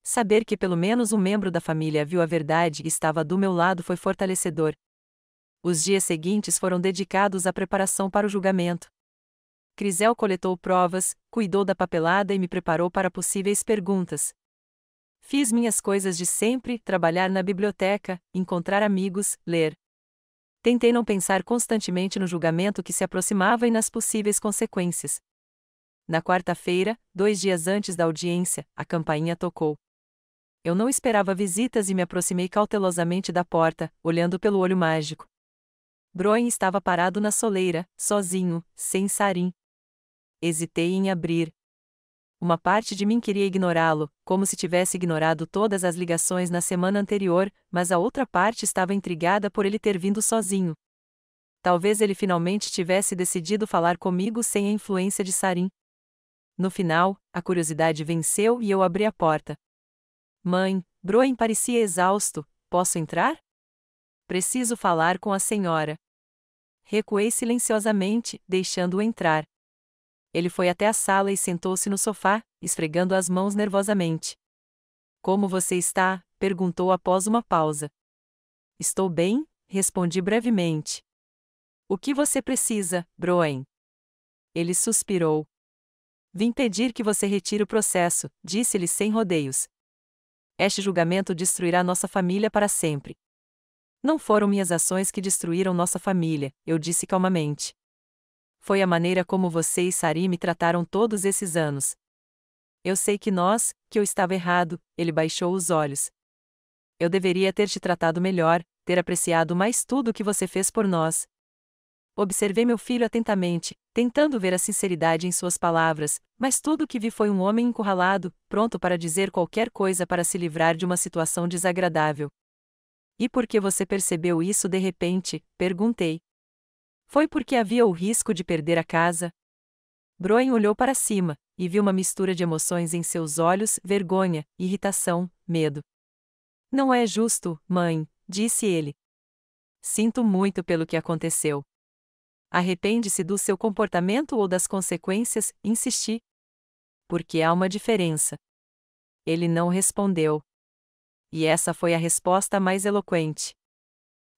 Saber que pelo menos um membro da família viu a verdade e estava do meu lado foi fortalecedor. Os dias seguintes foram dedicados à preparação para o julgamento. Crisel coletou provas, cuidou da papelada e me preparou para possíveis perguntas. Fiz minhas coisas de sempre, trabalhar na biblioteca, encontrar amigos, ler. Tentei não pensar constantemente no julgamento que se aproximava e nas possíveis consequências. Na quarta-feira, 2 dias antes da audiência, a campainha tocou. Eu não esperava visitas e me aproximei cautelosamente da porta, olhando pelo olho mágico. Broen estava parado na soleira, sozinho, sem Sarin. Hesitei em abrir. Uma parte de mim queria ignorá-lo, como se tivesse ignorado todas as ligações na semana anterior, mas a outra parte estava intrigada por ele ter vindo sozinho. Talvez ele finalmente tivesse decidido falar comigo sem a influência de Sarin. No final, a curiosidade venceu e eu abri a porta. Mãe, Broen parecia exausto. Posso entrar? Preciso falar com a senhora. Recuei silenciosamente, deixando-o entrar. Ele foi até a sala e sentou-se no sofá, esfregando as mãos nervosamente. Como você está? Perguntou após uma pausa. Estou bem, respondi brevemente. O que você precisa, Broen? Ele suspirou. Vim pedir que você retire o processo, disse-lhe sem rodeios. Este julgamento destruirá nossa família para sempre. Não foram minhas ações que destruíram nossa família, eu disse calmamente. Foi a maneira como você e Sarin me trataram todos esses anos. Eu sei que eu estava errado, ele baixou os olhos. Eu deveria ter te tratado melhor, ter apreciado mais tudo o que você fez por nós. Observei meu filho atentamente, tentando ver a sinceridade em suas palavras, mas tudo o que vi foi um homem encurralado, pronto para dizer qualquer coisa para se livrar de uma situação desagradável. E por que você percebeu isso de repente? Perguntei. Foi porque havia o risco de perder a casa? Broen olhou para cima, e viu uma mistura de emoções em seus olhos, vergonha, irritação, medo. Não é justo, mãe, disse ele. Sinto muito pelo que aconteceu. Arrepende-se do seu comportamento ou das consequências? Insisti. Porque há uma diferença. Ele não respondeu. E essa foi a resposta mais eloquente.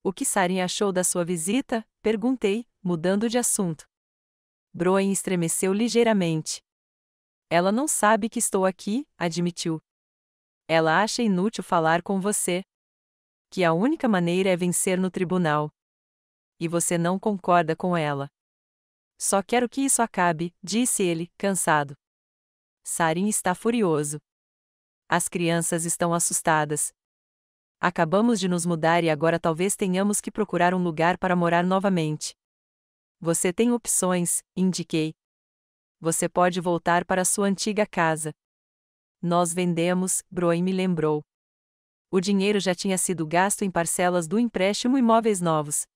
O que Sarin achou da sua visita? Perguntei, mudando de assunto. Broen estremeceu ligeiramente. Ela não sabe que estou aqui, admitiu. Ela acha inútil falar com você. Que a única maneira é vencer no tribunal. E você não concorda com ela. Só quero que isso acabe, disse ele, cansado. Sarin está furioso. As crianças estão assustadas. Acabamos de nos mudar e agora talvez tenhamos que procurar um lugar para morar novamente. Você tem opções, indiquei. Você pode voltar para sua antiga casa. Nós vendemos, Broen me lembrou. O dinheiro já tinha sido gasto em parcelas do empréstimo e móveis novos.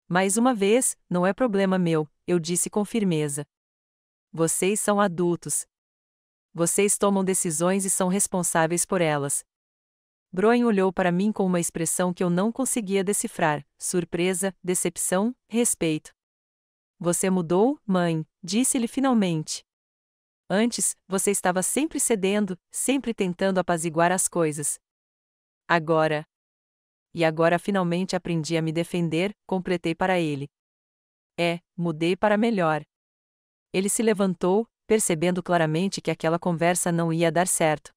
Mais uma vez, não é problema meu, eu disse com firmeza. Vocês são adultos. Vocês tomam decisões e são responsáveis por elas. Broen olhou para mim com uma expressão que eu não conseguia decifrar: surpresa, decepção, respeito. Você mudou, mãe, disse-lhe finalmente. Antes, você estava sempre cedendo, sempre tentando apaziguar as coisas. Agora. E agora finalmente aprendi a me defender, completei para ele. Mudei para melhor. Ele se levantou, percebendo claramente que aquela conversa não ia dar certo.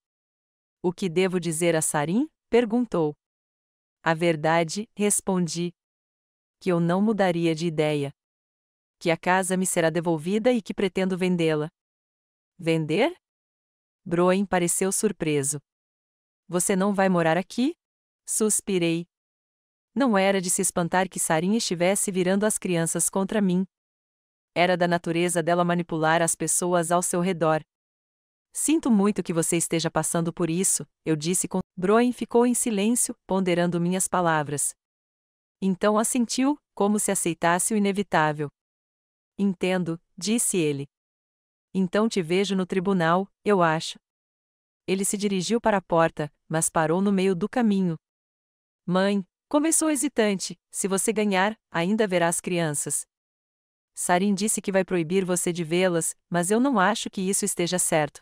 O que devo dizer a Sarin? Perguntou. A verdade, respondi. Que eu não mudaria de ideia. Que a casa me será devolvida e que pretendo vendê-la. Vender? Broen pareceu surpreso. Você não vai morar aqui? Suspirei. Não era de se espantar que Sarin estivesse virando as crianças contra mim. Era da natureza dela manipular as pessoas ao seu redor. Sinto muito que você esteja passando por isso, eu disse com... Broen ficou em silêncio, ponderando minhas palavras. Então assentiu, como se aceitasse o inevitável. Entendo, disse ele. Então te vejo no tribunal, eu acho. Ele se dirigiu para a porta, mas parou no meio do caminho. Mãe, começou hesitante, se você ganhar, ainda verá as crianças. Sarin disse que vai proibir você de vê-las, mas eu não acho que isso esteja certo.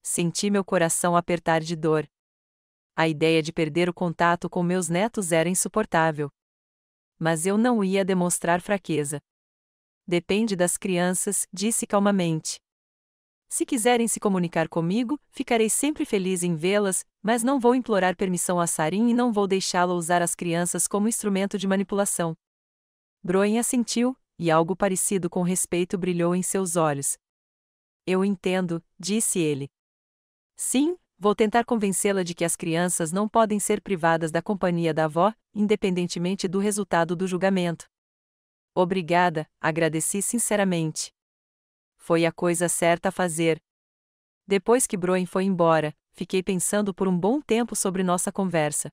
Senti meu coração apertar de dor. A ideia de perder o contato com meus netos era insuportável. Mas eu não ia demonstrar fraqueza. Depende das crianças, disse calmamente. Se quiserem se comunicar comigo, ficarei sempre feliz em vê-las, mas não vou implorar permissão a Sarin e não vou deixá-la usar as crianças como instrumento de manipulação. Broen assentiu, e algo parecido com respeito brilhou em seus olhos. Eu entendo, disse ele. Sim, vou tentar convencê-la de que as crianças não podem ser privadas da companhia da avó, independentemente do resultado do julgamento. Obrigada, agradeci sinceramente. Foi a coisa certa a fazer. Depois que Broen foi embora, fiquei pensando por um bom tempo sobre nossa conversa.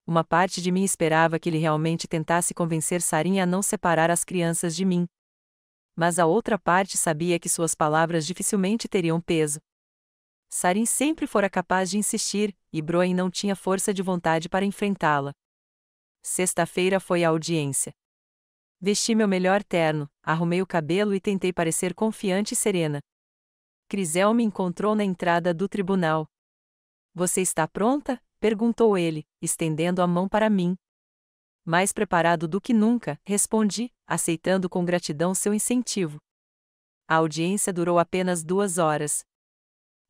Uma parte de mim esperava que ele realmente tentasse convencer Sarin a não separar as crianças de mim. Mas a outra parte sabia que suas palavras dificilmente teriam peso. Sarin sempre fora capaz de insistir, e Broen não tinha força de vontade para enfrentá-la. Sexta-feira foi a audiência. Vesti meu melhor terno, arrumei o cabelo e tentei parecer confiante e serena. Crisel me encontrou na entrada do tribunal. Você está pronta? Perguntou ele, estendendo a mão para mim. Mais preparado do que nunca, respondi, aceitando com gratidão seu incentivo. A audiência durou apenas 2 horas.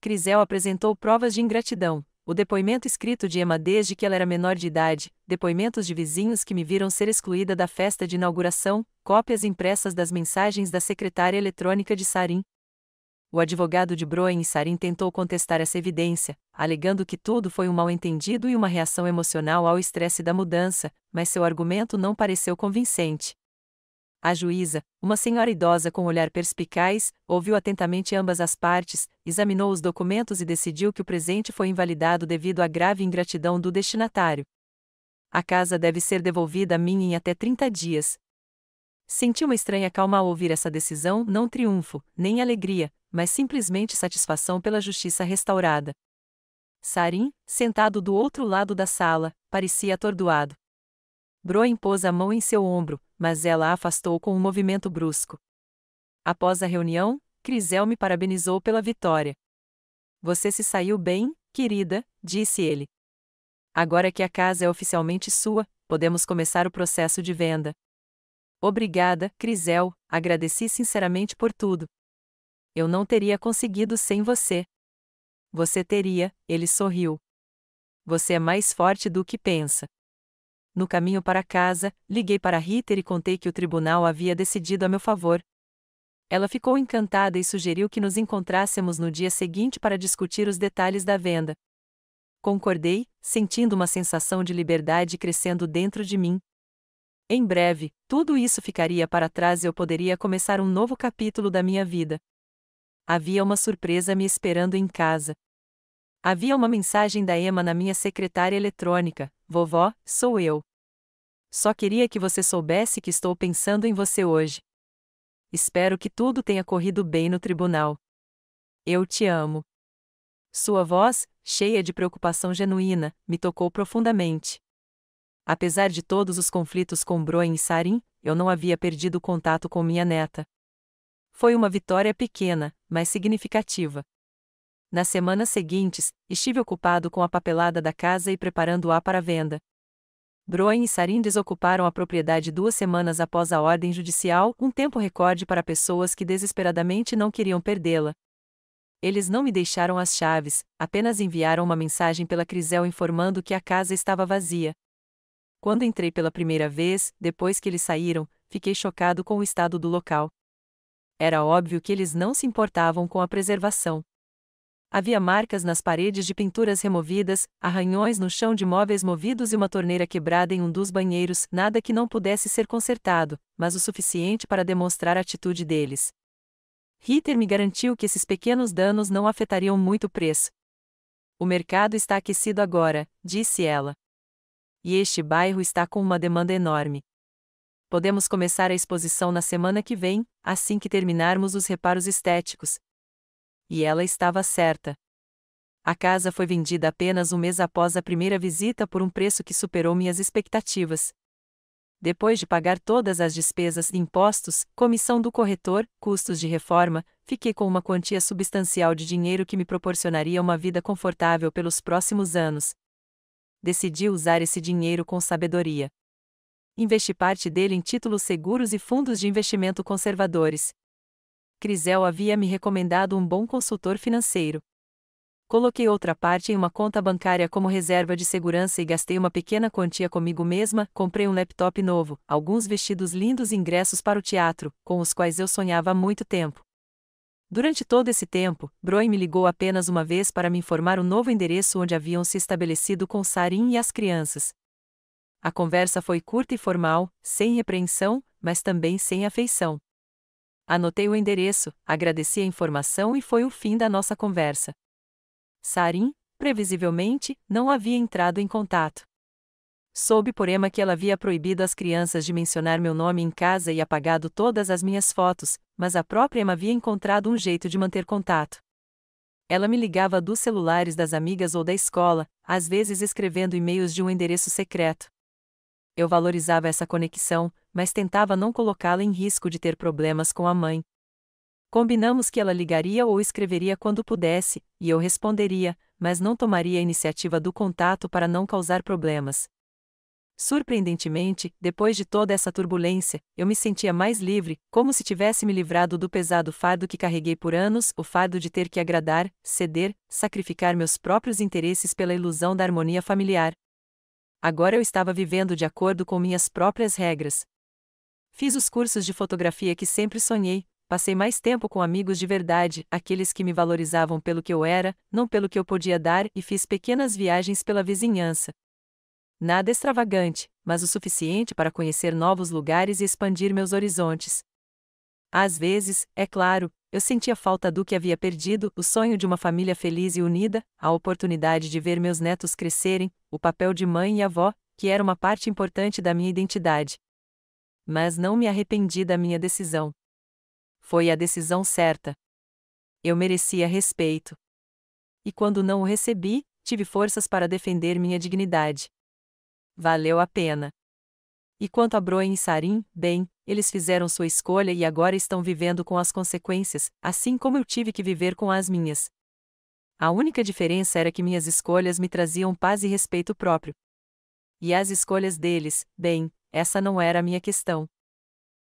Crisel apresentou provas de ingratidão, o depoimento escrito de Emma desde que ela era menor de idade, depoimentos de vizinhos que me viram ser excluída da festa de inauguração, cópias impressas das mensagens da secretária eletrônica de Sarin. O advogado de Broen e Sarin tentou contestar essa evidência, alegando que tudo foi um mal-entendido e uma reação emocional ao estresse da mudança, mas seu argumento não pareceu convincente. A juíza, uma senhora idosa com olhar perspicaz, ouviu atentamente ambas as partes, examinou os documentos e decidiu que o presente foi invalidado devido à grave ingratidão do destinatário. A casa deve ser devolvida a mim em até 30 dias. Senti uma estranha calma ao ouvir essa decisão, não triunfo, nem alegria, mas simplesmente satisfação pela justiça restaurada. Sarin, sentado do outro lado da sala, parecia atordoado. Broen pôs a mão em seu ombro, mas ela a afastou com um movimento brusco. Após a reunião, Crisel me parabenizou pela vitória. Você se saiu bem, querida, disse ele. Agora que a casa é oficialmente sua, podemos começar o processo de venda. Obrigada, Crisel, agradeci sinceramente por tudo. Eu não teria conseguido sem você. Você teria, ele sorriu. Você é mais forte do que pensa. No caminho para casa, liguei para Ritter e contei que o tribunal havia decidido a meu favor. Ela ficou encantada e sugeriu que nos encontrássemos no dia seguinte para discutir os detalhes da venda. Concordei, sentindo uma sensação de liberdade crescendo dentro de mim. Em breve, tudo isso ficaria para trás e eu poderia começar um novo capítulo da minha vida. Havia uma surpresa me esperando em casa. Havia uma mensagem da Emma na minha secretária eletrônica: Vovó, sou eu. Só queria que você soubesse que estou pensando em você hoje. Espero que tudo tenha corrido bem no tribunal. Eu te amo. Sua voz, cheia de preocupação genuína, me tocou profundamente. Apesar de todos os conflitos com Broen e Sarin, eu não havia perdido o contato com minha neta. Foi uma vitória pequena, mas significativa. Nas semanas seguintes, estive ocupado com a papelada da casa e preparando-a para venda. Broen e Sarin desocuparam a propriedade 2 semanas após a ordem judicial, um tempo recorde para pessoas que desesperadamente não queriam perdê-la. Eles não me deixaram as chaves, apenas enviaram uma mensagem pela Crisel informando que a casa estava vazia. Quando entrei pela primeira vez, depois que eles saíram, fiquei chocado com o estado do local. Era óbvio que eles não se importavam com a preservação. Havia marcas nas paredes de pinturas removidas, arranhões no chão de móveis movidos e uma torneira quebrada em um dos banheiros, nada que não pudesse ser consertado, mas o suficiente para demonstrar a atitude deles. Ritter me garantiu que esses pequenos danos não afetariam muito o preço. O mercado está aquecido agora, disse ela. E este bairro está com uma demanda enorme. Podemos começar a exposição na semana que vem, assim que terminarmos os reparos estéticos. E ela estava certa. A casa foi vendida apenas um mês após a primeira visita por um preço que superou minhas expectativas. Depois de pagar todas as despesas de impostos, comissão do corretor, custos de reforma, fiquei com uma quantia substancial de dinheiro que me proporcionaria uma vida confortável pelos próximos anos. Decidi usar esse dinheiro com sabedoria. Investi parte dele em títulos seguros e fundos de investimento conservadores. Crisel havia me recomendado um bom consultor financeiro. Coloquei outra parte em uma conta bancária como reserva de segurança e gastei uma pequena quantia comigo mesma. Comprei um laptop novo, alguns vestidos lindos e ingressos para o teatro, com os quais eu sonhava há muito tempo. Durante todo esse tempo, Broen me ligou apenas uma vez para me informar o novo endereço onde haviam se estabelecido com Sarin e as crianças. A conversa foi curta e formal, sem repreensão, mas também sem afeição. Anotei o endereço, agradeci a informação e foi o fim da nossa conversa. Sarin, previsivelmente, não havia entrado em contato. Soube por Emma que ela havia proibido as crianças de mencionar meu nome em casa e apagado todas as minhas fotos, mas a própria Emma havia encontrado um jeito de manter contato. Ela me ligava dos celulares das amigas ou da escola, às vezes escrevendo e-mails de um endereço secreto. Eu valorizava essa conexão, mas tentava não colocá-la em risco de ter problemas com a mãe. Combinamos que ela ligaria ou escreveria quando pudesse, e eu responderia, mas não tomaria a iniciativa do contato para não causar problemas. Surpreendentemente, depois de toda essa turbulência, eu me sentia mais livre, como se tivesse me livrado do pesado fardo que carreguei por anos, o fardo de ter que agradar, ceder, sacrificar meus próprios interesses pela ilusão da harmonia familiar. Agora eu estava vivendo de acordo com minhas próprias regras. Fiz os cursos de fotografia que sempre sonhei. Passei mais tempo com amigos de verdade, aqueles que me valorizavam pelo que eu era, não pelo que eu podia dar, e fiz pequenas viagens pela vizinhança. Nada extravagante, mas o suficiente para conhecer novos lugares e expandir meus horizontes. Às vezes, é claro, eu sentia falta do que havia perdido, o sonho de uma família feliz e unida, a oportunidade de ver meus netos crescerem, o papel de mãe e avó, que era uma parte importante da minha identidade. Mas não me arrependi da minha decisão. Foi a decisão certa. Eu merecia respeito. E quando não o recebi, tive forças para defender minha dignidade. Valeu a pena. E quanto a Broen e Sarin, bem, eles fizeram sua escolha e agora estão vivendo com as consequências, assim como eu tive que viver com as minhas. A única diferença era que minhas escolhas me traziam paz e respeito próprio. E as escolhas deles, bem, essa não era a minha questão.